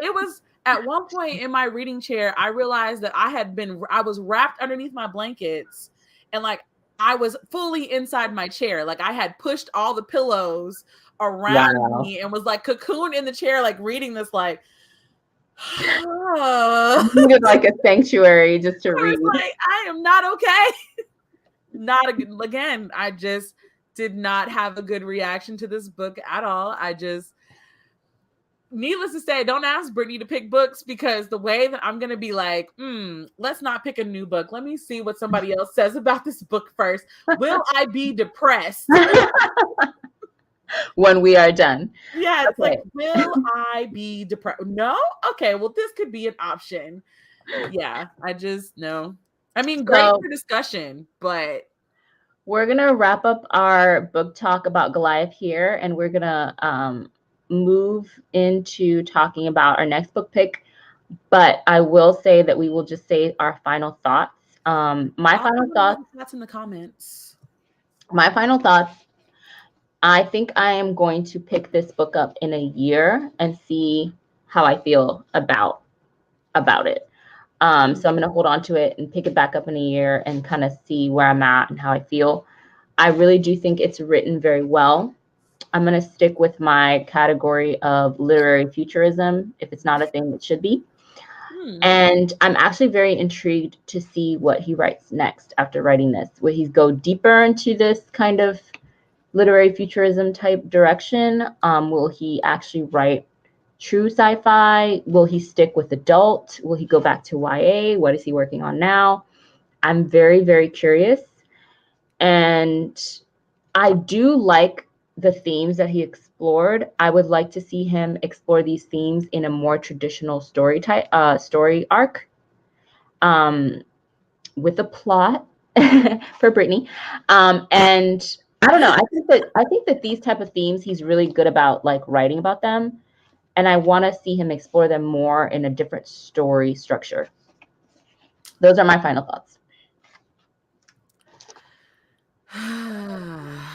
Speaker 2: It was at one point in my reading chair, I realized that I was wrapped underneath my blankets, and like I was fully inside my chair. Like I had pushed all the pillows around me and was like cocooned in the chair, like reading this, like,
Speaker 1: you needed like a sanctuary just to read.
Speaker 2: Like, I am not okay. Again, I just did not have a good reaction to this book at all. Needless to say, don't ask Brittany to pick books, because the way that I'm going to be like, let's not pick a new book. Let me see what somebody else says about this book first. Will I be depressed
Speaker 1: when we are done?
Speaker 2: Yeah, it's like, will I be depressed? No? Okay, well, this could be an option. Yeah, no. I mean, great for discussion, but
Speaker 1: we're going to wrap up our book talk about Goliath here, and we're going to move into talking about our next book pick. But I will say that we will just say our final thoughts. My final thoughts.
Speaker 2: That's in the comments.
Speaker 1: My final thoughts. I think I am going to pick this book up in a year and see how I feel about it. So I'm going to hold on to it and pick it back up in a year and kind of see where I'm at and how I feel. I really do think it's written very well. I'm going to stick with my category of literary futurism. If it's not a thing, it should be. And I'm actually very intrigued to see what he writes next after writing this. Will he go deeper into this kind of literary futurism type direction? Will he actually write true sci-fi? Will he stick with adult? Will he go back to YA? What is he working on now? I'm very, very curious. And I do like the themes that he explored. I would like to see him explore these themes in a more traditional story arc, with a plot for Brittany. And I don't know. I think that these type of themes, he's really good about like writing about them. And I want to see him explore them more in a different story structure. Those are my final thoughts.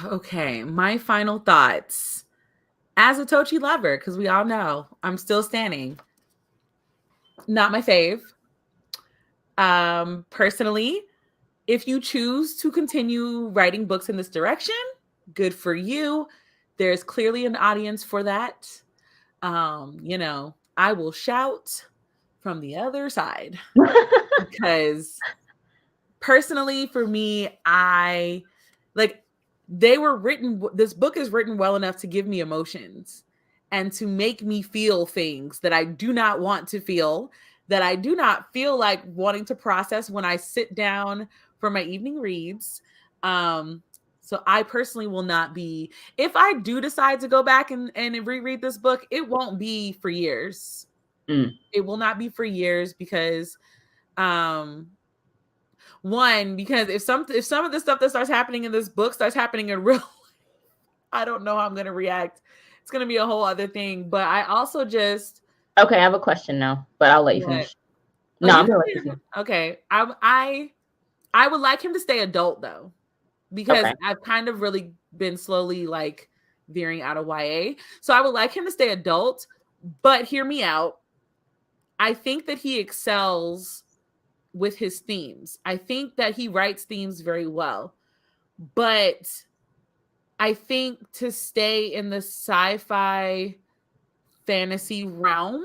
Speaker 2: Okay, my final thoughts. As a Tochi lover, because we all know I'm still standing. Not my fave. Personally, if you choose to continue writing books in this direction, good for you. There's clearly an audience for that. I will shout from the other side because personally, for me, this book is written well enough to give me emotions and to make me feel things that I do not want to feel, that I do not feel like wanting to process when I sit down for my evening reads. So I personally will not be, if I do decide to go back and reread this book, it won't be for years. It will not be for years because because if some of the stuff that starts happening in this book starts happening in real life, I don't know how I'm gonna react. It's gonna be a whole other thing. But I also just
Speaker 1: Okay, I have a question now, but I'll let you finish. No, I'm gonna let you finish.
Speaker 2: Okay. I would like him to stay adult though, because I've kind of really been slowly like veering out of YA. So I would like him to stay adult, but hear me out. I think that he excels with his themes. I think that he writes themes very well. But I think to stay in the sci-fi fantasy realm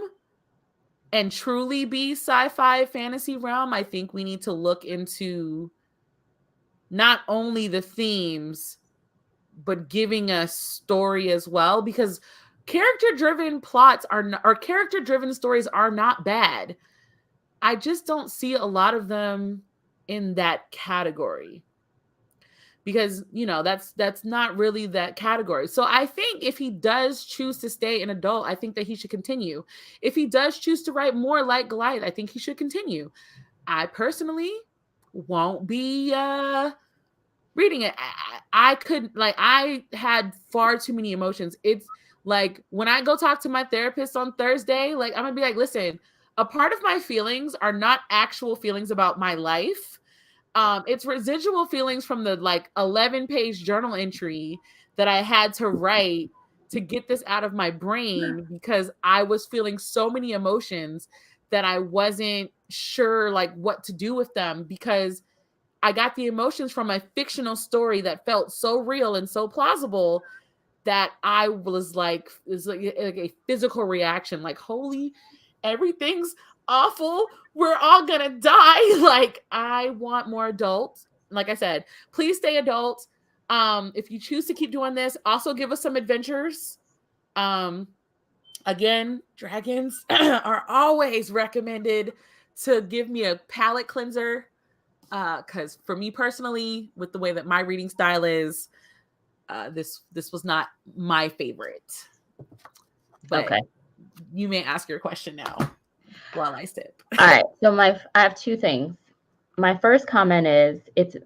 Speaker 2: and truly be sci-fi fantasy realm, I think we need to look into not only the themes, but giving a story as well, because character-driven plots or character-driven stories are not bad. I just don't see a lot of them in that category. Because, that's not really that category. So I think if he does choose to stay an adult, I think that he should continue. If he does choose to write more like Goliath, I think he should continue. I personally won't be reading it. I had far too many emotions. It's like when I go talk to my therapist on Thursday, like I'm gonna be like, listen, a part of my feelings are not actual feelings about my life. It's residual feelings from the 11-page journal entry that I had to write to get this out of my brain, because I was feeling so many emotions that I wasn't sure what to do with them, because I got the emotions from a fictional story that felt so real and so plausible that I was it's like a physical reaction, holy, everything's awful, we're all gonna die. I want more adults. Like I said, please stay adult. If you choose to keep doing this, also give us some adventures. Again, dragons are always recommended to give me a palate cleanser, because for me personally, with the way that my reading style is, this was not my favorite. But you may ask your question now while I sip.
Speaker 1: All right. So I have two things. My first comment is it's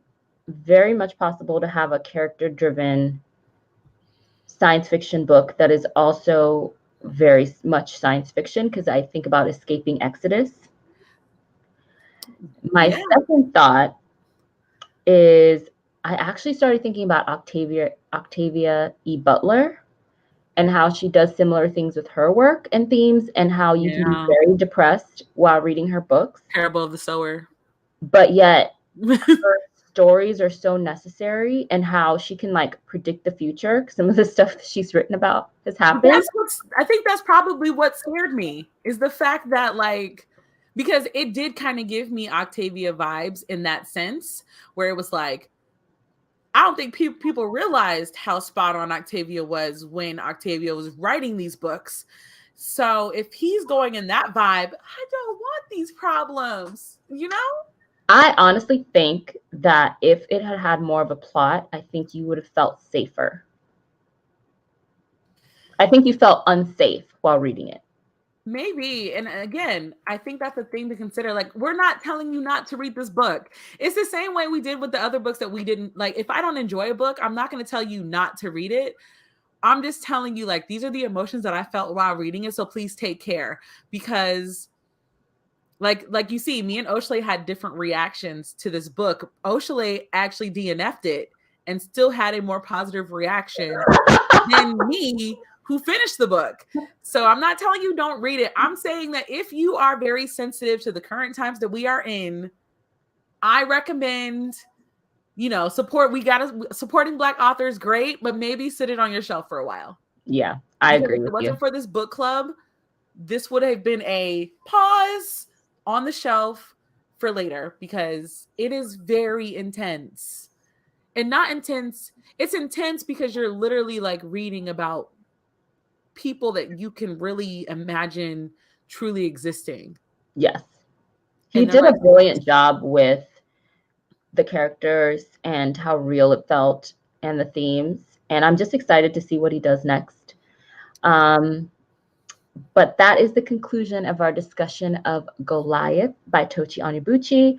Speaker 1: very much possible to have a character-driven science fiction book that is also very much science fiction, because I think about Escaping Exodus. My second thought is I actually started thinking about Octavia E. Butler and how she does similar things with her work and themes, and how you can be very depressed while reading her books.
Speaker 2: Parable of the Sower.
Speaker 1: But yet her stories are so necessary, and how she can predict the future. Some of the stuff that she's written about has happened.
Speaker 2: I think that's probably what scared me, is the fact that because it did kind of give me Octavia vibes in that sense, where it was I don't think people realized how spot on Octavia was when Octavia was writing these books. So if he's going in that vibe, I don't want these problems,
Speaker 1: I honestly think that if it had had more of a plot, I think you would have felt safer. I think you felt unsafe while reading it.
Speaker 2: Maybe. And again, I think that's a thing to consider. We're not telling you not to read this book. It's the same way we did with the other books that we didn't if I don't enjoy a book, I'm not going to tell you not to read it. I'm just telling you these are the emotions that I felt while reading it. So please take care, because like you see, me and Oshley had different reactions to this book. Oshley actually DNF'd it and still had a more positive reaction than me, who finished the book. So I'm not telling you don't read it. I'm saying that if you are very sensitive to the current times that we are in, I recommend, supporting Black authors, great, but maybe sit it on your shelf for a while.
Speaker 1: Yeah, I agree with you.
Speaker 2: If it wasn't for this book club, this would have been a pause on the shelf for later, because it is very intense. And not intense. It's intense because you're literally reading about people that you can really imagine truly existing.
Speaker 1: Yes. He did a brilliant job with the characters and how real it felt. and the themes, and I'm just excited to see what he does next. But that is the conclusion of our discussion of Goliath by Tochi Onyebuchi.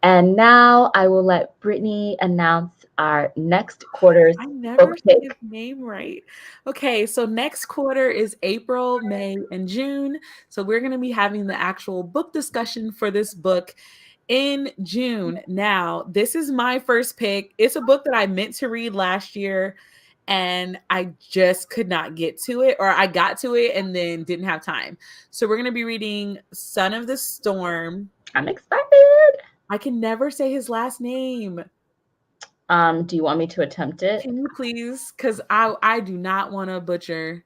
Speaker 1: And now I will let Brittany announce our next quarter's
Speaker 2: I never
Speaker 1: book
Speaker 2: say his
Speaker 1: pick.
Speaker 2: name right. Okay, so next quarter is April, May, and June. So we're going to be having the actual book discussion for this book in June. Now, this is my first pick. It's a book that I meant to read last year and I just could not get to it, or I got to it and then didn't have time. So we're going to be reading Son of the Storm.
Speaker 1: I'm excited.
Speaker 2: I can never say his last name.
Speaker 1: Do you want me to attempt it?
Speaker 2: Can you please? Because I do not want to butcher.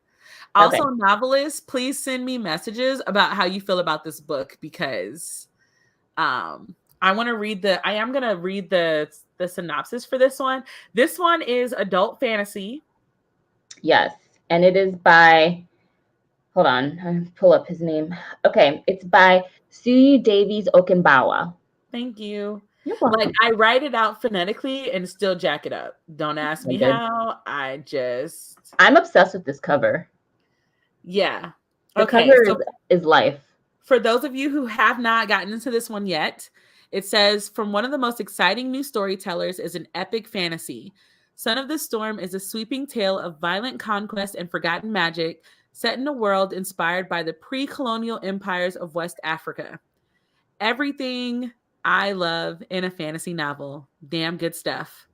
Speaker 2: Also,
Speaker 1: Okay.
Speaker 2: novelists, please send me messages about how you feel about this book, because I want to read I am going to read the synopsis for this one. This one is adult fantasy.
Speaker 1: Yes. And it is by, hold on, I pull up his name. Okay. It's by Suyu Davies Okenbawa.
Speaker 2: Thank you.
Speaker 1: You're welcome.
Speaker 2: Like, I write it out phonetically and still jack it up. Don't ask me how. I'm
Speaker 1: obsessed with this cover.
Speaker 2: Yeah.
Speaker 1: The cover is life.
Speaker 2: For those of you who have not gotten into this one yet, it says, from one of the most exciting new storytellers is an epic fantasy. Son of the Storm is a sweeping tale of violent conquest and forgotten magic set in a world inspired by the pre-colonial empires of West Africa. Everything I love in a fantasy novel. Damn good stuff.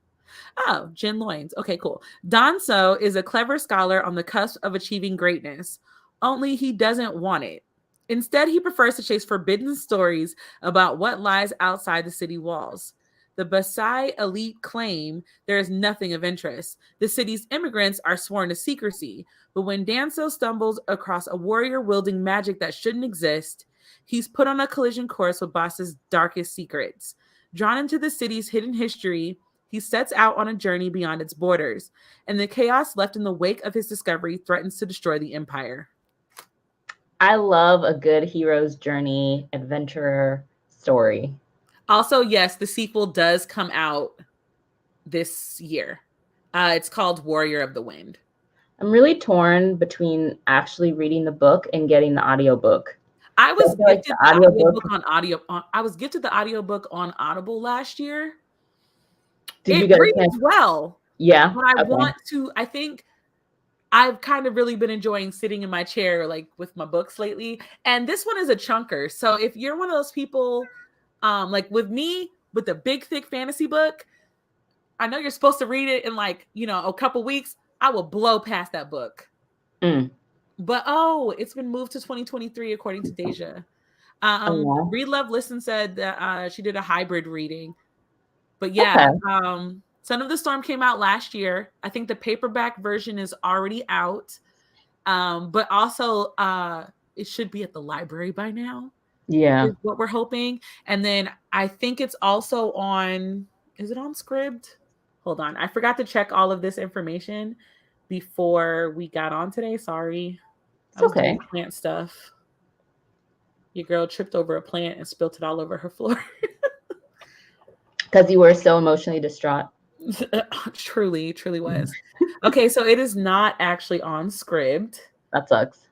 Speaker 2: Oh, Jen Loynes. Okay, cool. Danso is a clever scholar on the cusp of achieving greatness, only he doesn't want it. Instead, he prefers to chase forbidden stories about what lies outside the city walls. The Basai elite claim there is nothing of interest. The city's immigrants are sworn to secrecy, but when Danso stumbles across a warrior wielding magic that shouldn't exist, he's put on a collision course with Boss's darkest secrets. Drawn into the city's hidden history, he sets out on a journey beyond its borders, and the chaos left in the wake of his discovery threatens to destroy the empire.
Speaker 1: I love a good hero's journey adventurer story.
Speaker 2: Also, yes, the sequel does come out this year. It's called Warrior of the Wind.
Speaker 1: I'm really torn between actually reading the book and getting the audiobook.
Speaker 2: I was gifted the audiobook on audio. I was gifted the audiobook on Audible last year.
Speaker 1: Did you get
Speaker 2: reads well?
Speaker 1: Yeah.
Speaker 2: But I want to. I think I've kind of really been enjoying sitting in my chair, like, with my books lately. And this one is a chunker. So if you're one of those people, like with me, with a big, thick fantasy book, I know you're supposed to read it in, like, a couple weeks. I will blow past that book. But it's been moved to 2023 according to Deja. Read Love Listen said that she did a hybrid reading. But yeah, Son of the Storm came out last year. I think the paperback version is already out. But also it should be at the library by now.
Speaker 1: Yeah.
Speaker 2: Is what we're hoping. And then I think it's also on, is it on Scribd? Hold on. I forgot to check all of this information before we got on today. Sorry.
Speaker 1: It's okay.
Speaker 2: Plant stuff. Your girl tripped over a plant and spilled it all over her floor.
Speaker 1: Because you were so emotionally distraught.
Speaker 2: Truly was. Okay, so it is not actually on Scribd.
Speaker 1: That sucks.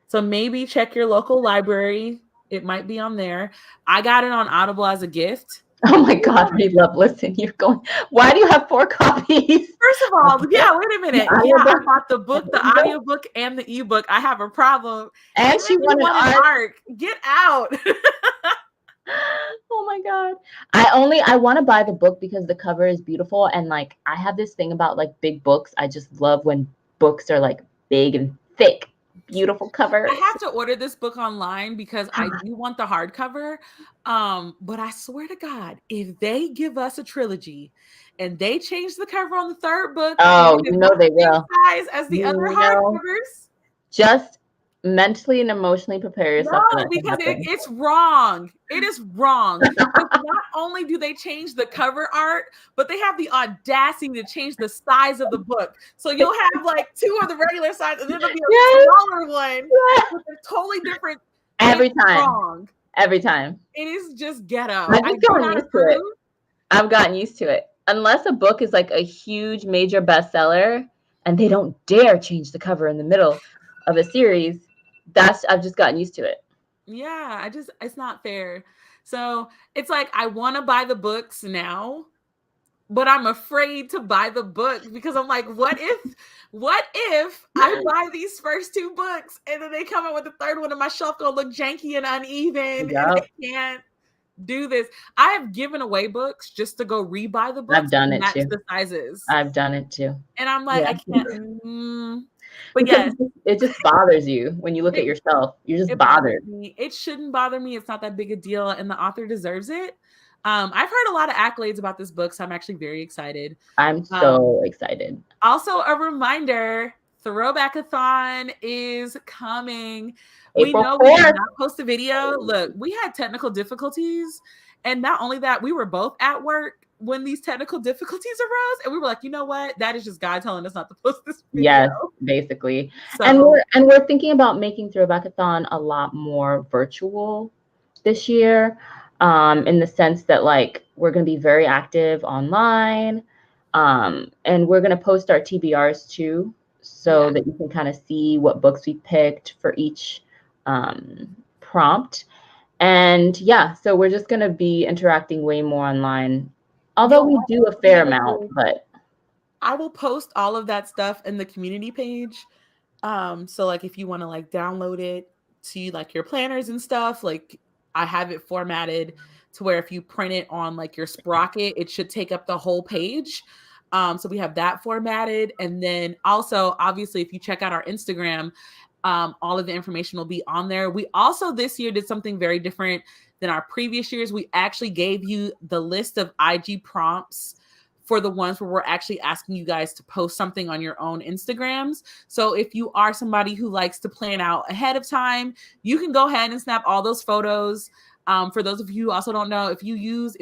Speaker 2: So maybe check your local library. It might be on there. I got it on Audible as a gift.
Speaker 1: Oh my God, Read Love Listen. You're going, why do you have 4 copies?
Speaker 2: First of all, wait a minute. Yeah, I bought the book, the audiobook, and the ebook. I have a problem.
Speaker 1: And she wanted
Speaker 2: art. Get out.
Speaker 1: Oh my God. I want to buy the book because the cover is beautiful. And like, I have this thing about like big books. I just love when books are like big and thick, beautiful cover.
Speaker 2: I have to order this book online because I do want the hardcover. But I swear to God, if they give us a trilogy and they change the cover on the third book,
Speaker 1: they will.
Speaker 2: Size as the other hardcovers.
Speaker 1: Just mentally and emotionally prepare yourself.
Speaker 2: No, because it's wrong. It is wrong. Not only do they change the cover art, but they have the audacity to change the size of the book. So you'll have like 2 of the regular size, and then there'll be a smaller one with a totally different.
Speaker 1: Every time.
Speaker 2: Wrong.
Speaker 1: Every time.
Speaker 2: It is just ghetto.
Speaker 1: I've gotten used to it. unless a book is like a huge major bestseller and they don't dare change the cover in the middle of a series, I've just gotten used to it.
Speaker 2: Yeah, it's not fair. So it's like I want to buy the books now, but I'm afraid to buy the book because I'm like, what if I buy these first two books and then they come out with the third one and my shelf gonna look janky and uneven and I can't do this. I have given away books just to go rebuy the books.
Speaker 1: I've done
Speaker 2: and
Speaker 1: it
Speaker 2: match
Speaker 1: too.
Speaker 2: the sizes.
Speaker 1: I've done it too.
Speaker 2: And I'm like,
Speaker 1: Yeah.
Speaker 2: I can't. But
Speaker 1: because
Speaker 2: yes,
Speaker 1: it just bothers you when you look at yourself. You're just bothered.
Speaker 2: me. It shouldn't bother me. It's not that big a deal, and the author deserves it. I've heard a lot of accolades about this book, so I'm actually very excited.
Speaker 1: I'm so excited.
Speaker 2: Also, a reminder: Throwback-a-thon is coming.
Speaker 1: April
Speaker 2: we know
Speaker 1: 4th.
Speaker 2: we did not post a video. Look, we had technical difficulties, and not only that, we were both at work when these technical difficulties arose, and we were like, you know what? That is just God telling us not to post this video.
Speaker 1: Yes, basically.
Speaker 2: So,
Speaker 1: and we're thinking about making Throwback-a-thon a lot more virtual this year, in the sense that like we're going to be very active online, and we're going to post our TBRs too, so that you can kind of see what books we picked for each prompt. And yeah, so we're just going to be interacting way more online. Although we do a fair amount, but
Speaker 2: I will post all of that stuff in the community page. So like if you want to like download it to like your planners and stuff, like I have it formatted to where if you print it on like your Sprocket, it should take up the whole page. So we have that formatted. And then also, obviously, if you check out our Instagram, all of the information will be on there. We also this year did something very different than our previous years. We actually gave you the list of IG prompts for the ones where we're actually asking you guys to post something on your own Instagrams. So if you are somebody who likes to plan out ahead of time, you can go ahead and snap all those photos. For those of you who also don't know, if you use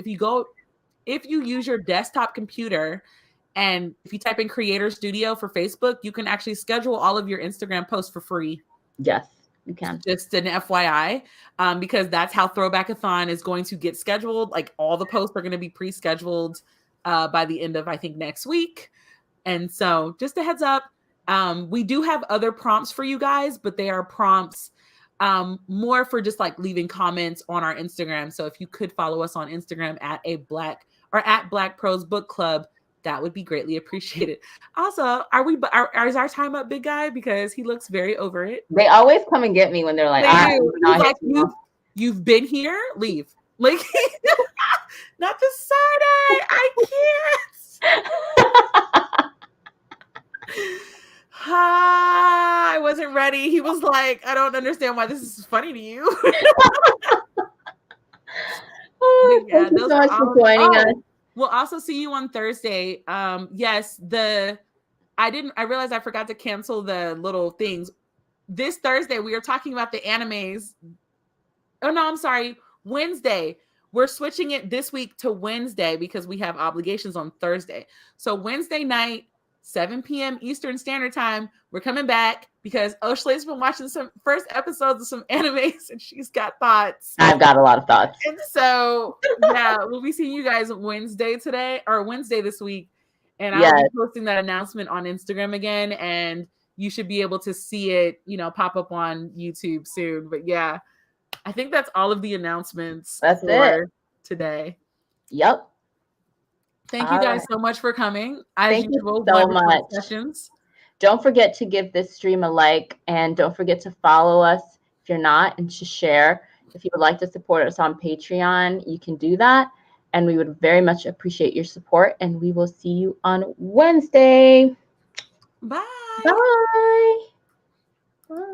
Speaker 2: your desktop computer and if you type in Creator Studio for Facebook, you can actually schedule all of your Instagram posts for free.
Speaker 1: Yes, you can.
Speaker 2: Just an FYI, because that's how Throwback-a-thon is going to get scheduled. Like all the posts are going to be pre-scheduled by the end of, I think, next week. And so just a heads up, we do have other prompts for you guys, but they are prompts more for just like leaving comments on our Instagram. So if you could follow us on Instagram at Black Pros Book Club, that would be greatly appreciated. Also, is our time up, big guy? Because he looks very over it.
Speaker 1: They always come and get me when they're like,
Speaker 2: you've been here, leave. Like, not the side eye. I can't. I wasn't ready. He was like, I don't understand why this is funny to you.
Speaker 1: Thank you so much for joining us.
Speaker 2: We'll also see you on Thursday. Yes, I realized I forgot to cancel the little things. This Thursday, we are talking about the animes. Oh, no, I'm sorry. Wednesday. We're switching it this week to Wednesday because we have obligations on Thursday. So Wednesday night, 7 p.m. Eastern Standard Time, we're coming back because Oshlay's been watching some first episodes of some animes and she's got thoughts.
Speaker 1: I've got a lot of thoughts.
Speaker 2: And so, yeah, we'll be seeing you guys Wednesday this week. And I'll be posting that announcement on Instagram again. And you should be able to see it, pop up on YouTube soon. But yeah, I think that's all of the announcements for today.
Speaker 1: Yep.
Speaker 2: Thank you guys so much for coming.
Speaker 1: Thank you so much.
Speaker 2: Sessions.
Speaker 1: Don't forget to give this stream a like, and don't forget to follow us if you're not, and to share. If you would like to support us on Patreon, you can do that. And we would very much appreciate your support. And we will see you on Wednesday.
Speaker 2: Bye.
Speaker 1: Bye. Bye.